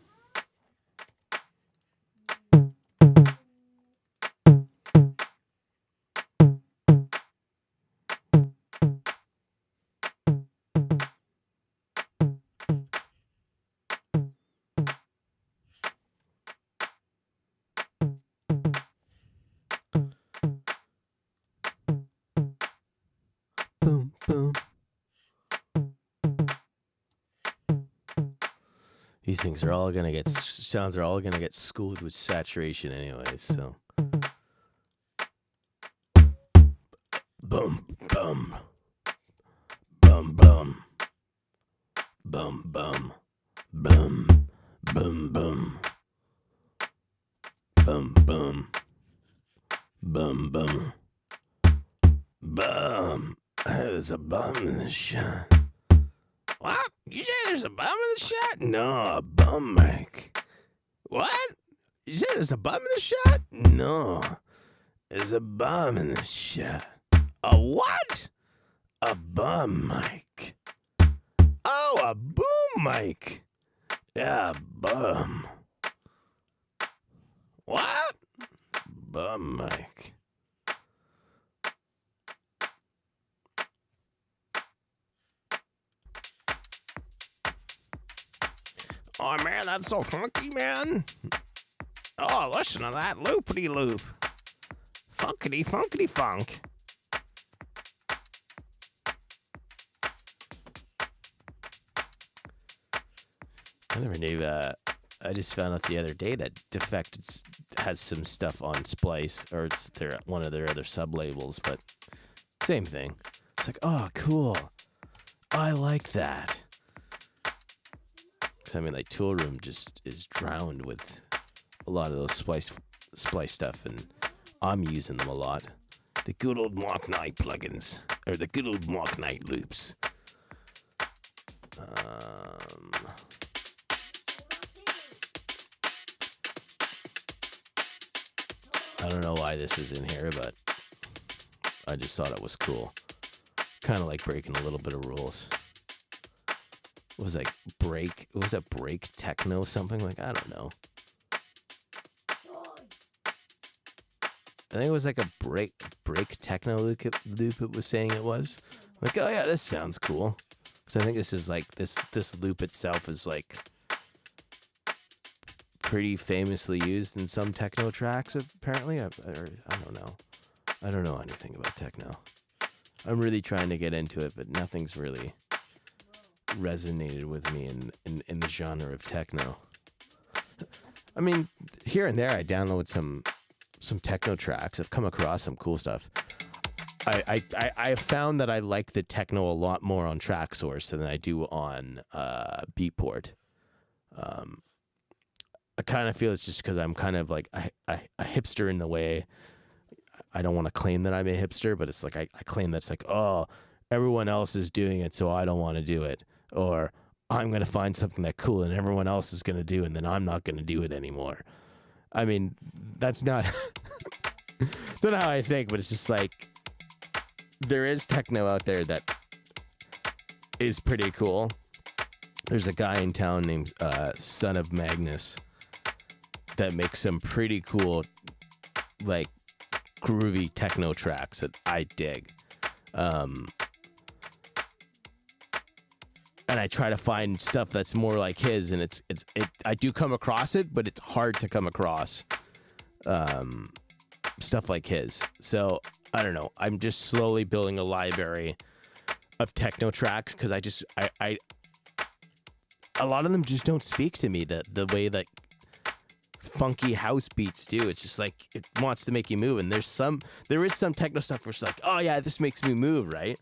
[SPEAKER 1] Boom, boom. These things are all gonna get sounds are all gonna get schooled with saturation, anyways. So, Bum bum bum bum bum bum bum bum bum bum bum bum bum bum. There's a bum in the shot. What? You say there's a bum in the shot? No, a bum, Mike. What? You say there's a bum in the shot? No, there's a bum in the shot. A what? A bum, Mike. Oh, a boom, Mike. Yeah, bum. What? Bum, Mike. Oh, man, that's so funky, man. Oh, listen to that loopity loop. Funkity, funkity, funk. I never knew. I just found out the other day that Defect has some stuff on Splice, or it's one of their other sub labels, but same thing. It's like, oh, cool. I like that. Because I mean, like, Tool Room just is drowned with a lot of those Splice stuff, and I'm using them a lot. The good old Mark Knight plugins, or the good old Mark Knight loops. I don't know why this is in here, but I just thought it was cool. Kind of like breaking a little bit of rules. What was that break? Was that break techno something? Like, I don't know. I think it was like a break techno loop it was saying it was. Like, oh yeah, this sounds cool. So I think this is like this loop itself is like pretty famously used in some techno tracks apparently. I don't know. I don't know anything about techno. I'm really trying to get into it, but nothing's really resonated with me in the genre of techno. I mean, here and there I download some techno tracks. I've come across some cool stuff. I found that I like the techno a lot more on TrackSource than I do on Beatport. I kind of feel it's just because I'm kind of like a hipster in the way. I don't want to claim that I'm a hipster, but it's like I claim that's like, oh, everyone else is doing it, so I don't want to do it. Or I'm going to find something that's cool and everyone else is going to do, and then I'm not going to do it anymore. I mean, that's not, that's not how I think, but it's just like, there is techno out there that is pretty cool. There's a guy in town named Son of Magnus that makes some pretty cool, like, groovy techno tracks that I dig. And I try to find stuff that's more like his, and it I do come across it, but it's hard to come across stuff like his. So I don't know. I'm just slowly building a library of techno tracks because I a lot of them just don't speak to me the way that funky house beats do. It's just like it wants to make you move, and there is some techno stuff where it's like, oh yeah, this makes me move, right?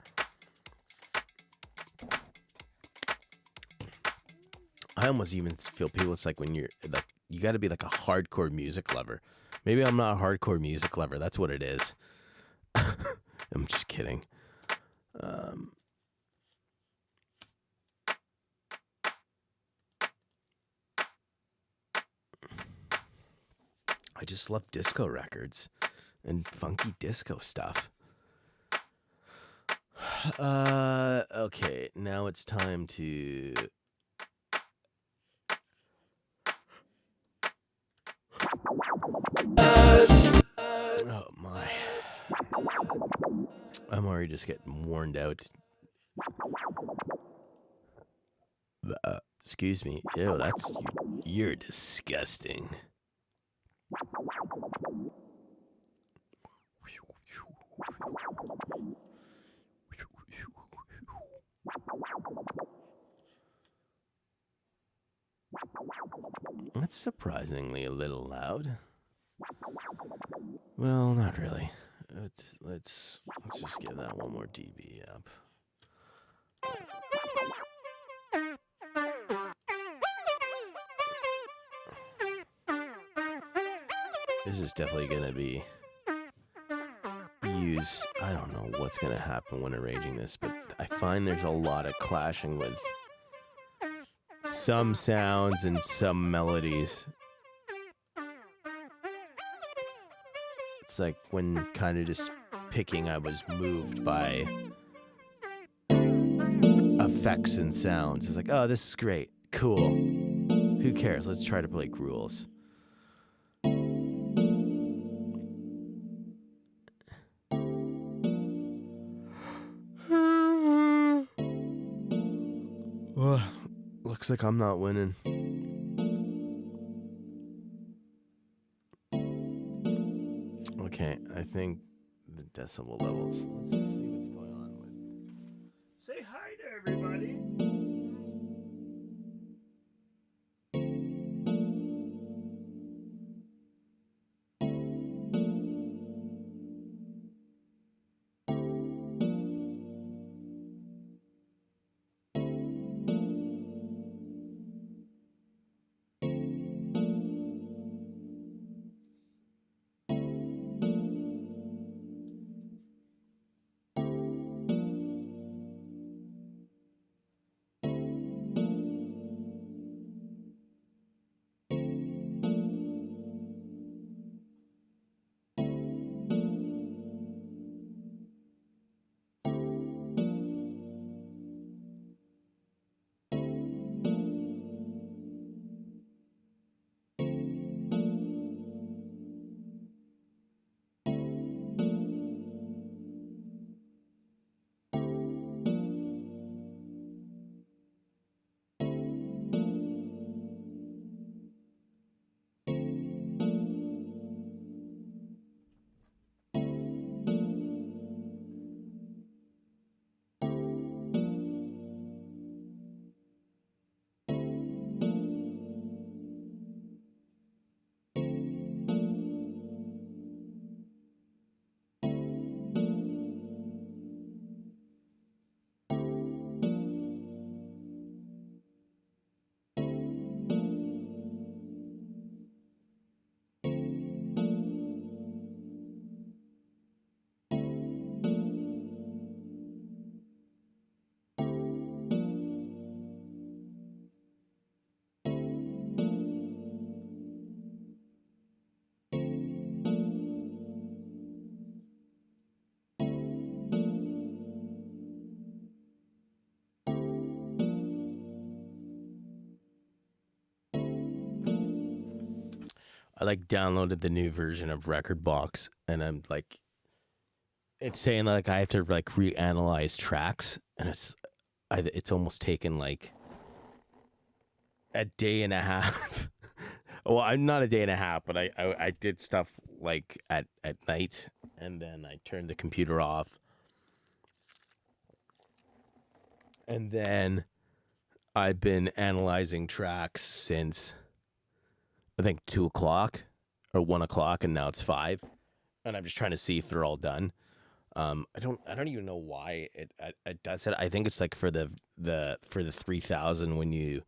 [SPEAKER 1] I almost even feel people, it's like when you're like, you got to be like a hardcore music lover. Maybe I'm not a hardcore music lover. That's what it is. I'm just kidding. I just love disco records and funky disco stuff. Okay, now it's time to... Oh my. I'm already just getting worn out. Excuse me. Ew, you're disgusting. That's surprisingly a little loud. Well, not really. Let's Let's just give that one more dB up. This is definitely going to be used. I don't know what's going to happen when arranging this, but I find there's a lot of clashing with some sounds and some melodies. It's like when kind of just picking, I was moved by effects and sounds. It's like, oh, this is great. Cool. Who cares? Let's try to break rules. Looks like I'm not winning. Okay, I think the decibel levels. Let's see what's going on with. Say hi to everybody. I like downloaded the new version of Record Box, and I'm like, it's saying like I have to like reanalyze tracks, and it's almost taken like a day and a half. Well, I'm not a day and a half, but I did stuff like at night, and then I turned the computer off, and then I've been analyzing tracks since I think 2 o'clock or 1 o'clock, and now it's 5, and I'm just trying to see if they're all done. I don't even know why it does it. I think it's like for the 3000 when you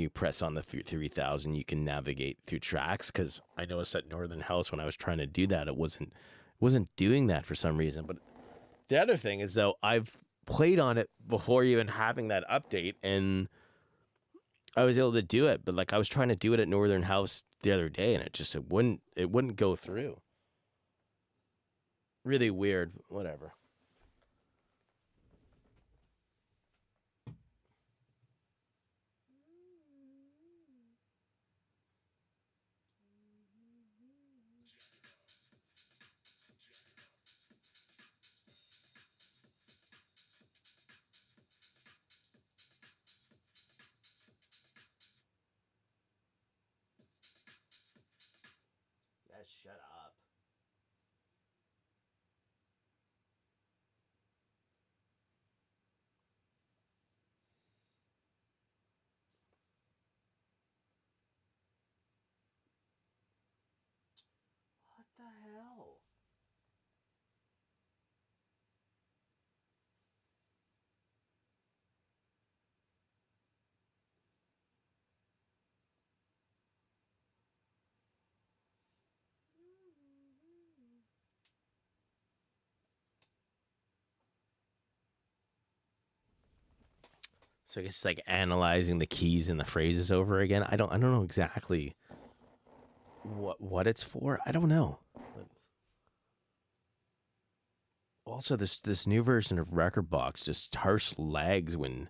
[SPEAKER 1] press on the 3000 you can navigate through tracks, because I noticed at Northern House when I was trying to do that it wasn't doing that for some reason. But the other thing is though, I've played on it before even having that update, and I was able to do it, but like I was trying to do it at Northern House the other day, and it wouldn't go through. Really weird. Whatever. Yeah, shut up. What the hell? So I guess it's like analyzing the keys and the phrases over again. I don't know exactly what it's for. I don't know. Also, this new version of Record Box just harsh lags when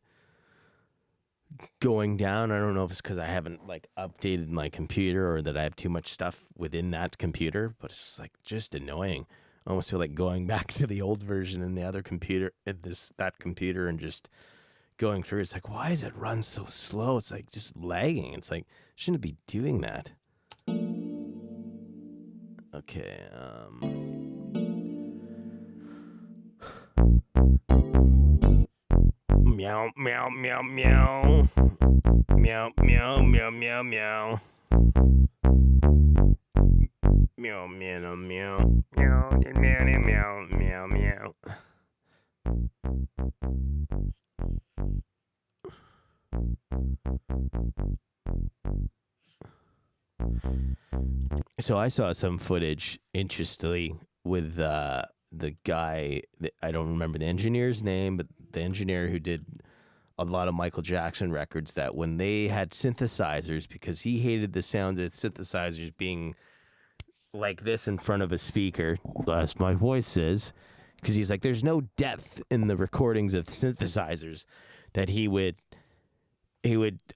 [SPEAKER 1] going down. I don't know if it's because I haven't like updated my computer or that I have too much stuff within that computer, but it's just like just annoying. I almost feel like going back to the old version in the other computer, in that computer, and just going through. It's like, why does it run so slow? It's like just lagging. It's like shouldn't it be doing that. Okay. Meow meow meow meow. Meow meow meow meow meow. Meow meow meow meow meow meow meow meow. So I saw some footage, interestingly, with the guy. I don't remember the engineer's name, but the engineer who did a lot of Michael Jackson records. That when they had synthesizers, because he hated the sounds of synthesizers being like this in front of a speaker, as my voice is, because he's like, there's no depth in the recordings of synthesizers, that he would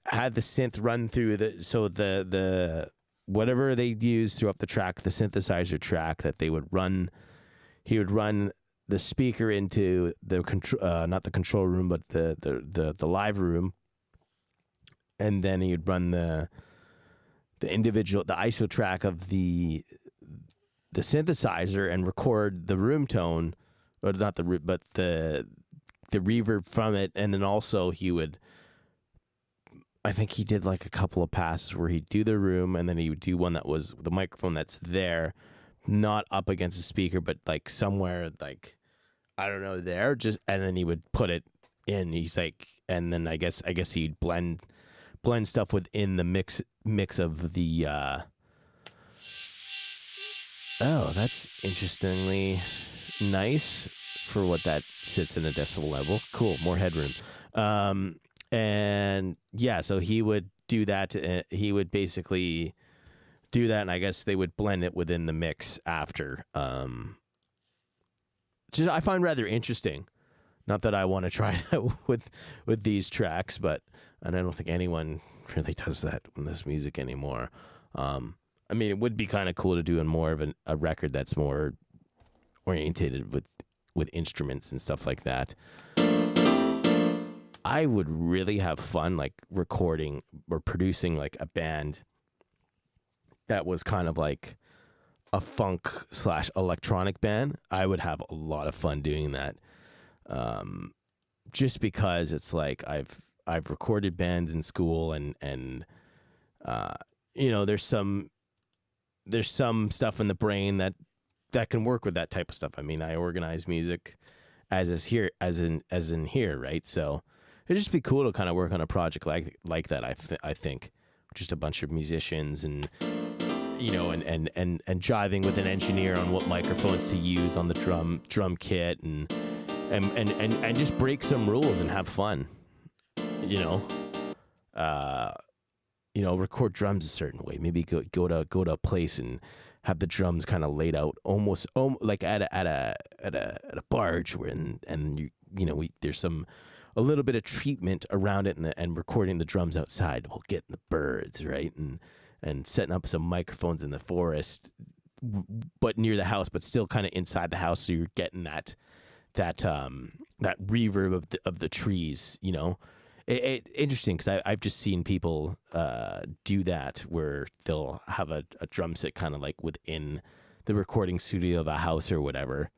[SPEAKER 1] have the synth run through the whatever they used throughout the track, the synthesizer track, that he would run the speaker into the control, not the control room, but the live room, and then he would run the ISO track of the synthesizer and record the room tone, or not but the reverb from it, and then also he would. I think he did like a couple of passes where he'd do the room, and then he would do one that was the microphone that's there, not up against the speaker, but like somewhere like, I don't know, there, just, and then he would put it in. He's like, and then I guess he'd blend stuff within the mix of the. Oh, that's interestingly nice for what that sits in a decibel level. Cool, more headroom. And yeah, so he would do that. He would basically do that, and I guess they would blend it within the mix after. Just I find rather interesting. Not that I want to try it with these tracks, but and I don't think anyone really does that in this music anymore. I mean, it would be kind of cool to do in more of a record that's more orientated with instruments and stuff like that. I would really have fun like recording or producing like a band that was kind of like a funk / electronic band. I would have a lot of fun doing that. Just because it's like I've recorded bands in school, and there's some stuff in the brain that can work with that type of stuff. I mean, I organize music as in here, right? So it'd just be cool to kind of work on a project like that. I think just a bunch of musicians and jiving with an engineer on what microphones to use on the drum kit and just break some rules and have fun. Record drums a certain way. Maybe go to a place and have the drums kind of laid out almost like at a barge where there's a little bit of treatment around it, and recording the drums outside while getting the birds right, and setting up some microphones in the forest, but near the house, but still kind of inside the house, so you're getting that reverb of the trees. Interesting, because I've just seen people do that, where they'll have a drum set kind of like within the recording studio of a house or whatever,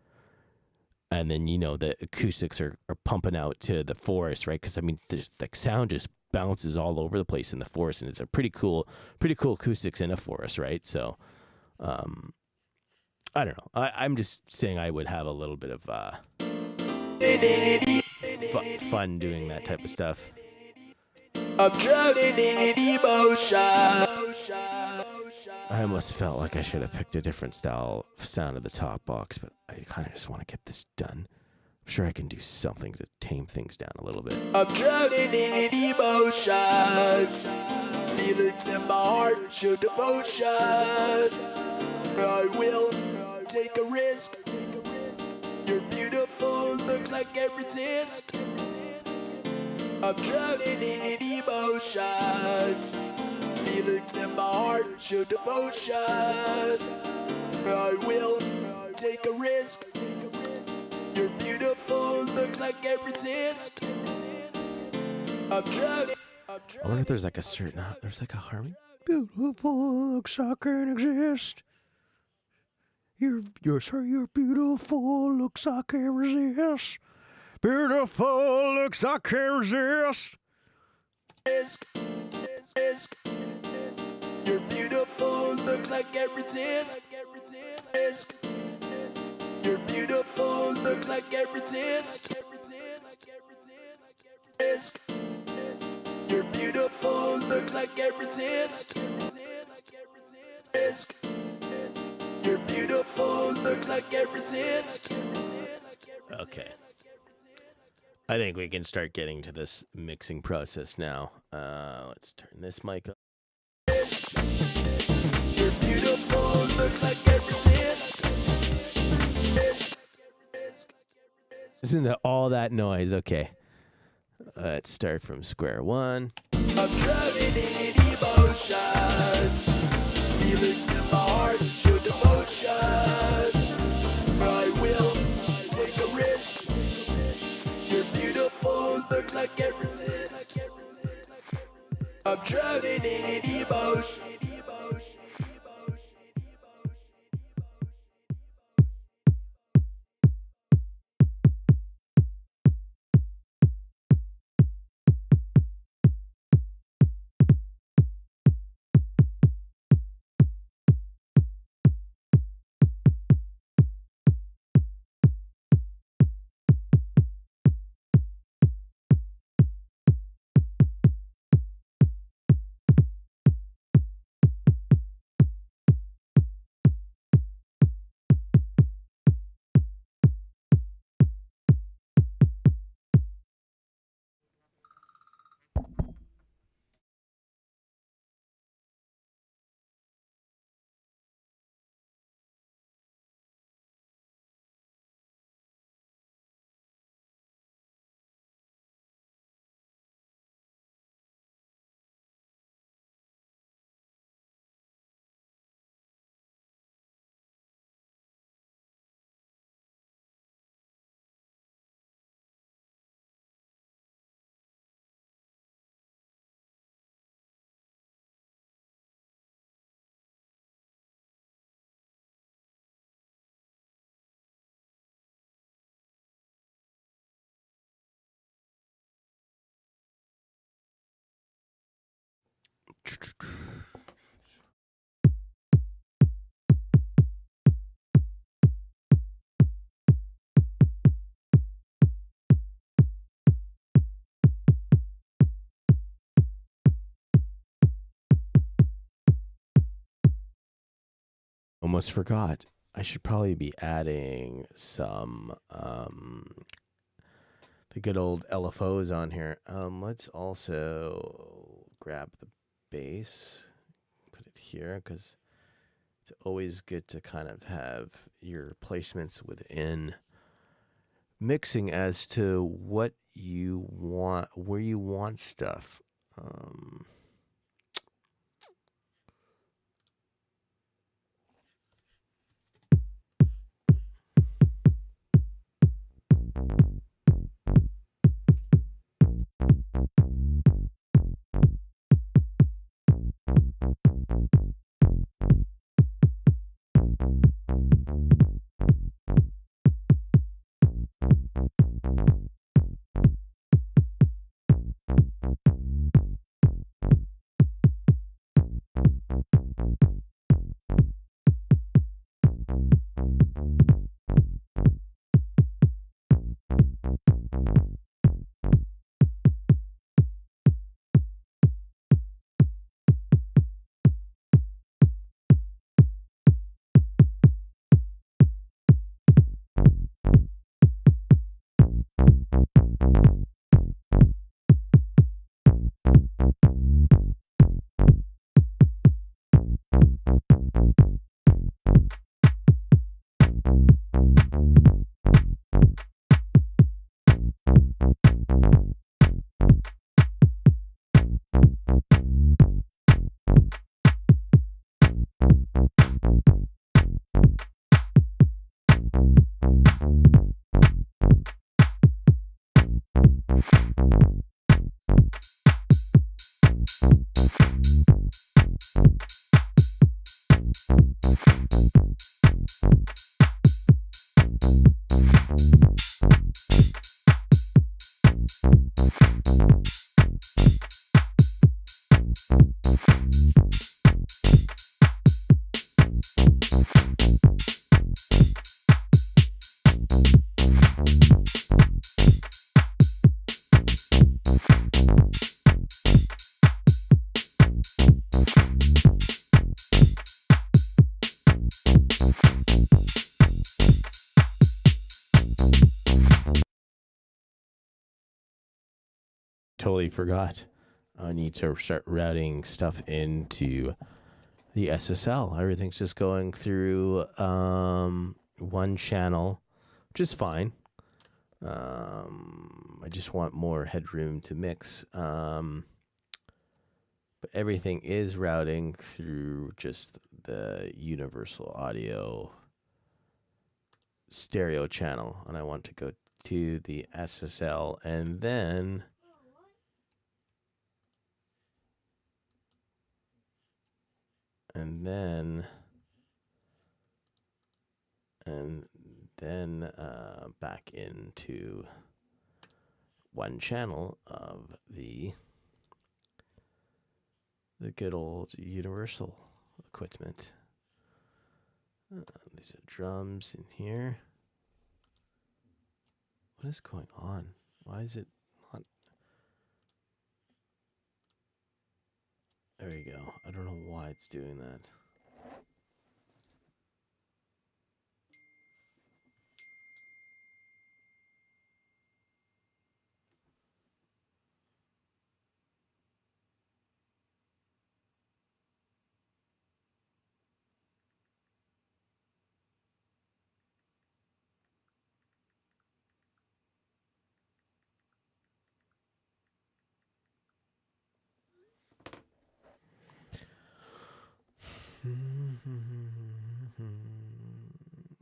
[SPEAKER 1] and then the acoustics are pumping out to the forest, right? Because I mean, the sound just bounces all over the place in the forest, and it's a pretty cool acoustics in a forest, right? So, I don't know. I'm just saying I would have a little bit of fun doing that type of stuff. I'm drowning in emotion. I almost felt like I should have picked a different sound of the top box, but I kind of just want to get this done. I'm sure I can do something to tame things down a little bit.
[SPEAKER 3] I'm drowning in emotions, feelings in my heart show devotion. I will take a risk. You're beautiful, looks like I can't resist. I'm drowning in emotions, feelings in my heart show devotion. I will take a risk. You're beautiful, looks like I can't resist. I'm drowning.
[SPEAKER 1] I wonder if there's like a certain, there's like a harmony. Beautiful, looks like I can't exist. You're beautiful, looks like I can't resist. Beautiful, looks like I can't resist.
[SPEAKER 3] Risk. You're beautiful, looks like I can't resist. Risk. You're beautiful, looks like I can't resist. Risk. You're beautiful, looks like I can't resist. Risk. You're beautiful, looks like I can't resist.
[SPEAKER 1] Okay. I think we can start getting to this mixing process now. Let's turn this mic up.
[SPEAKER 3] You're beautiful, looks like I can't resist.
[SPEAKER 1] Listen to all that noise. Okay. Let's start from square one.
[SPEAKER 3] I'm drowning in emotions, feelings in my heart show devotion. I will take a risk. You're beautiful, looks like I can't resist. I'm drowning in emotion.
[SPEAKER 1] Almost forgot. I should probably be adding some the good old LFOs on here. Let's also grab the bass, put it here, because it's always good to kind of have your placements within mixing as to what you want, where you want stuff. totally forgot. I need to start routing stuff into the SSL. Everything's just going through one channel, which is fine. I just want more headroom to mix. But everything is routing through just the universal audio stereo channel, and I want to go to the SSL and then back into one channel of the good old universal equipment. These are drums in here. What is going on? Why is it not? There you go. I don't know why it's doing that.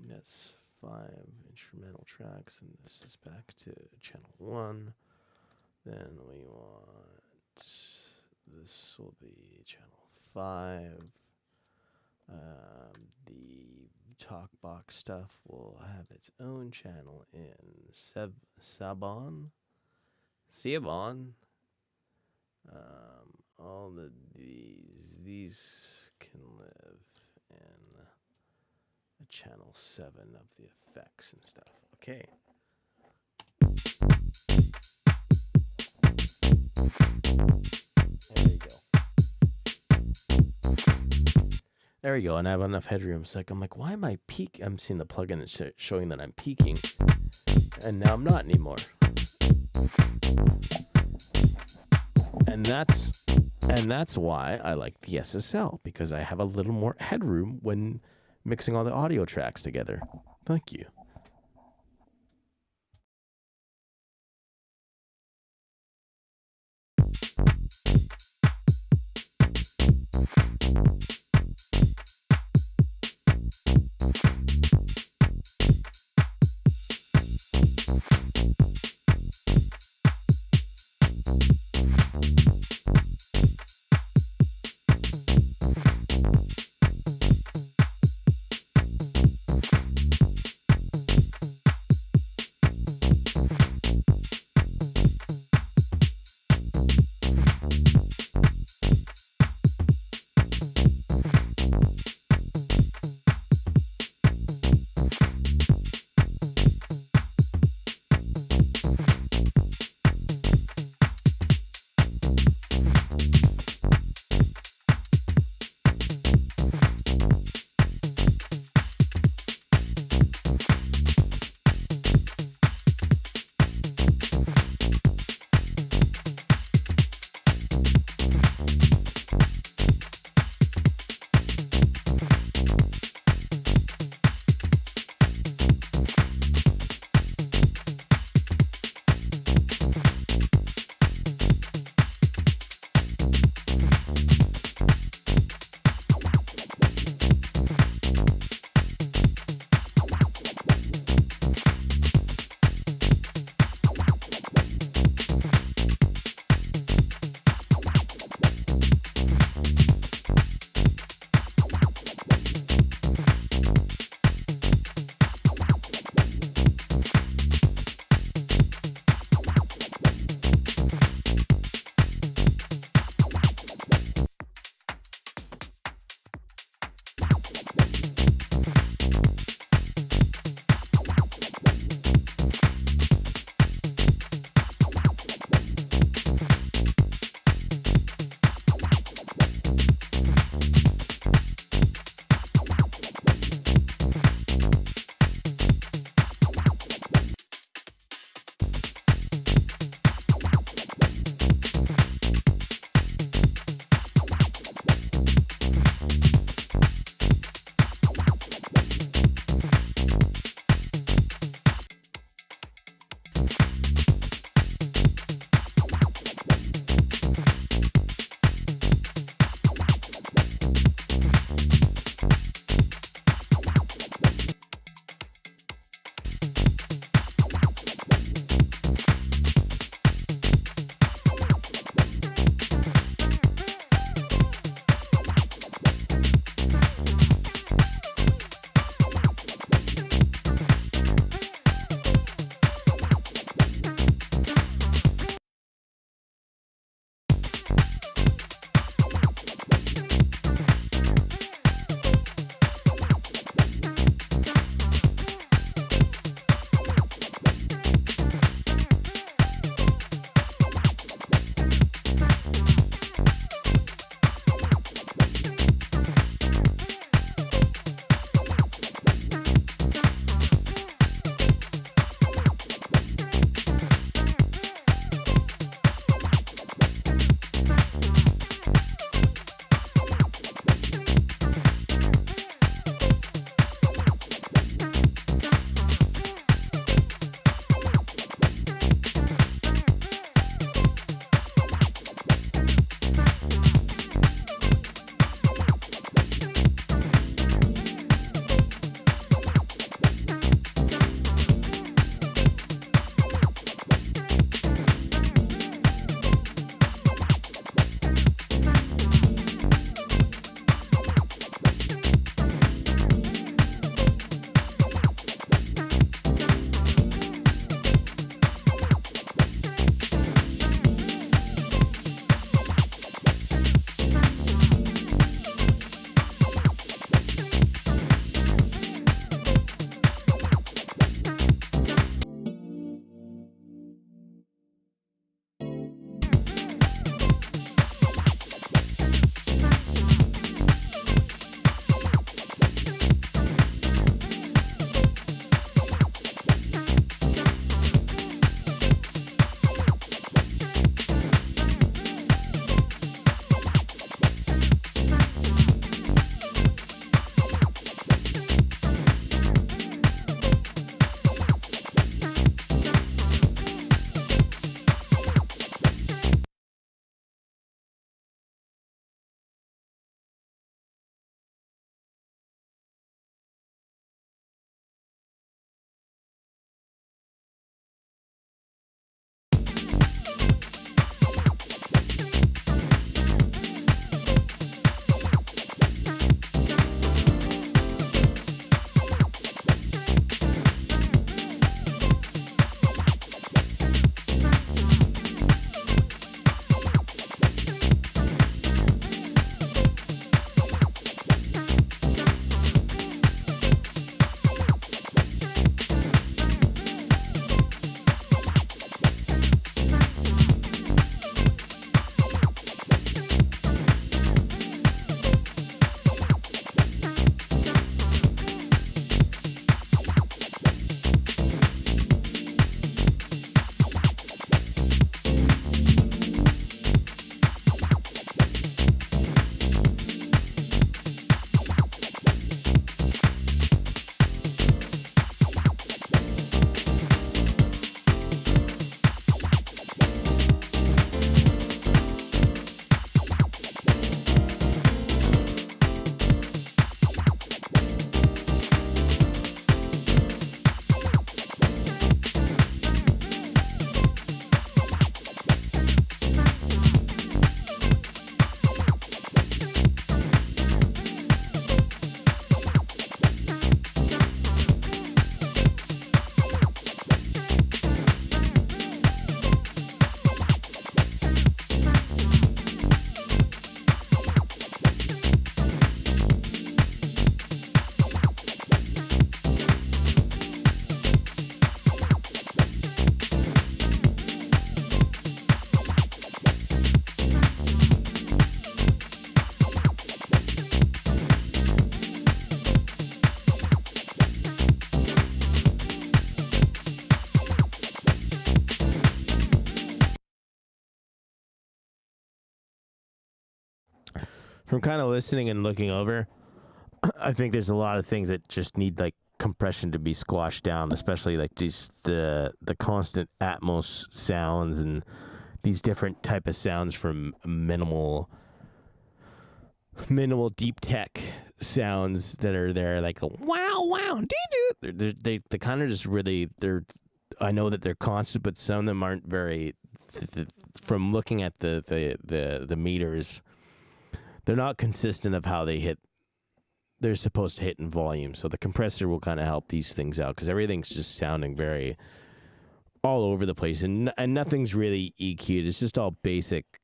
[SPEAKER 1] That's 5 instrumental tracks, and this is back to channel 1. Then we want, this will be channel 5. The talk box stuff will have its own channel in Sabon. All these can live in a channel 7 of the effects and stuff. Okay. There we go, and I have enough headroom. So I'm like, why am I peak? I'm seeing the plugin is showing that I'm peaking, and now I'm not anymore. And that's why I like the SSL, because I have a little more headroom when mixing all the audio tracks together. Thank you. from kind of listening and looking over, I think there's a lot of things that just need like compression to be squashed down, especially like just the constant Atmos sounds and these different type of sounds from minimal deep tech sounds that are there, like a wow they kind of just really, I know that they're constant, but some of them aren't very from looking at the meters, they're not consistent of how they're supposed to hit in volume. So the compressor will kind of help these things out, because everything's just sounding very all over the place, and nothing's really EQ'd. It's just all basic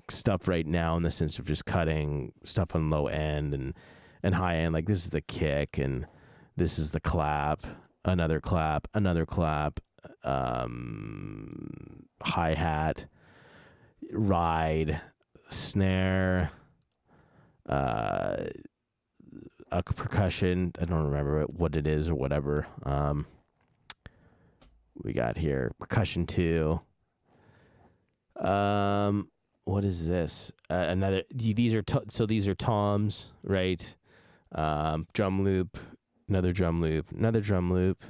[SPEAKER 1] stuff right now, in the sense of just cutting stuff on low end and high end. Like this is the kick, and this is the clap, another clap, hi-hat, ride, snare, a percussion. I don't remember what it is or whatever. We got here percussion 2. What is this? Another. These are these are toms, right? Drum loop, another drum loop, another drum loop.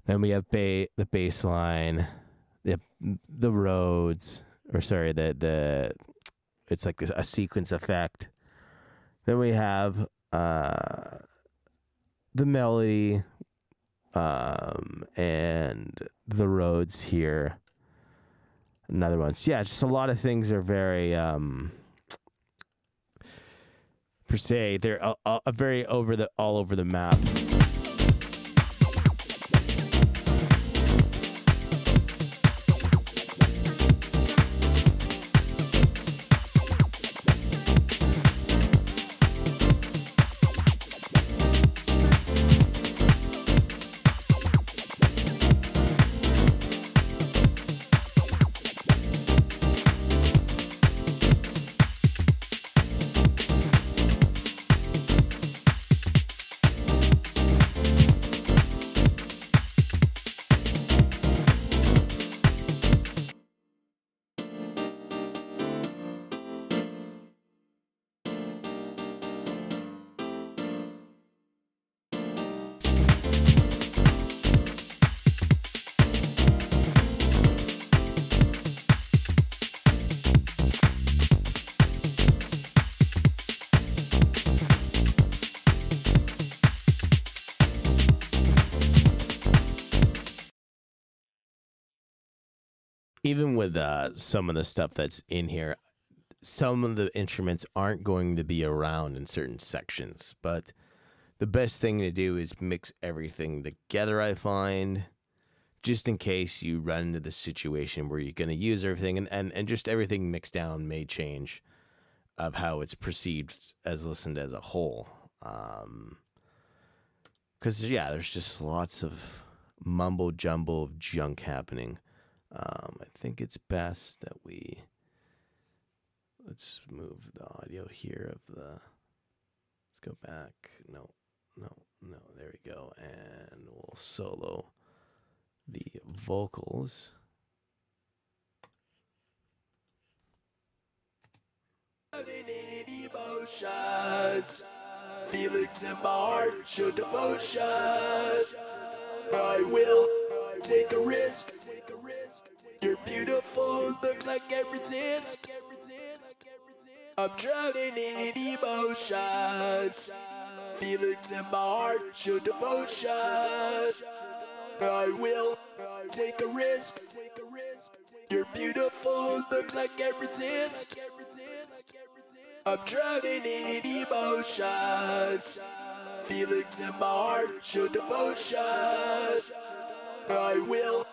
[SPEAKER 1] Then we have the bass line, the Rhodes, or sorry, the it's like a sequence effect. Then we have the melody, and the Rhodes here. Another one. So yeah, just a lot of things are very per se. They're a very all over the map. Even with some of the stuff that's in here, some of the instruments aren't going to be around in certain sections. But the best thing to do is mix everything together, I find, just in case you run into the situation where you're going to use everything, and just everything mixed down may change of how it's perceived as listened as a whole. Because, yeah, there's just lots of mumbo jumbo of junk happening. I think it's best that let's move the audio here let's go back. No, there we go. And we'll solo the vocals.
[SPEAKER 3] Emotions, feelings in my heart show devotion. I will take a risk. You're beautiful, looks like I resist. I'm drowning in emotions, feelings in my heart show devotion. I will take a risk. You're beautiful, looks like I resist. I'm drowning in emotions, feelings in my heart show devotion. I will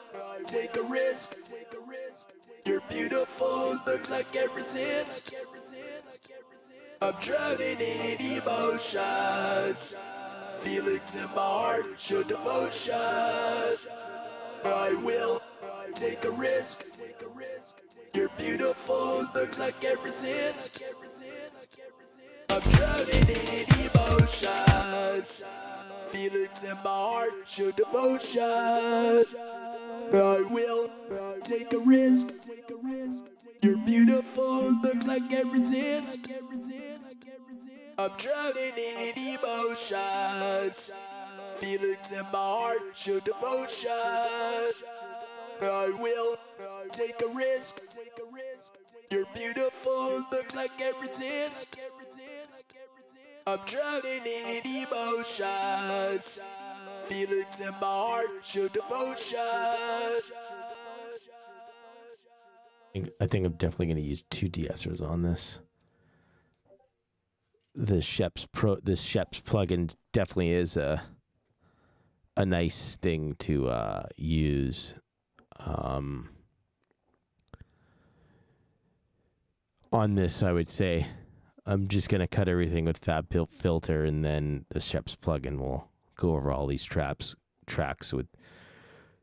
[SPEAKER 3] take a risk. You're beautiful, looks like I resist. I'm drowning in emotions, feelings in my heart show devotion. I will take a risk. You're beautiful, looks like I resist. I'm drowning in emotions, feelings in my heart show devotion. I will take a risk. You're beautiful, looks like I resist. I'm drowning in emotions. Feelings in my heart show devotion. I will take a risk. You're beautiful, looks like I resist. I'm drowning in emotions. Feelings in my heart show devotion.
[SPEAKER 1] I think I'm definitely going to use 2 de-essers on this. This Sheps plugin definitely is a nice thing to use. On this, I would say I'm just going to cut everything with FabFilter, and then the Sheps plugin will go over all these tracks with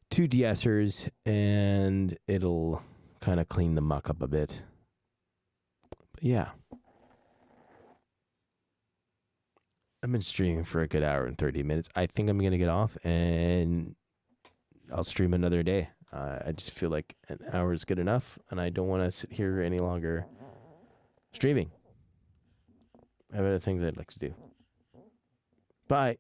[SPEAKER 1] 2 de-essers, and it'll kind of clean the muck up a bit. But yeah. I've been streaming for a good hour and 30 minutes. I think I'm going to get off and I'll stream another day. I just feel like an hour is good enough, and I don't want to sit here any longer streaming. I have other things I'd like to do. Bye.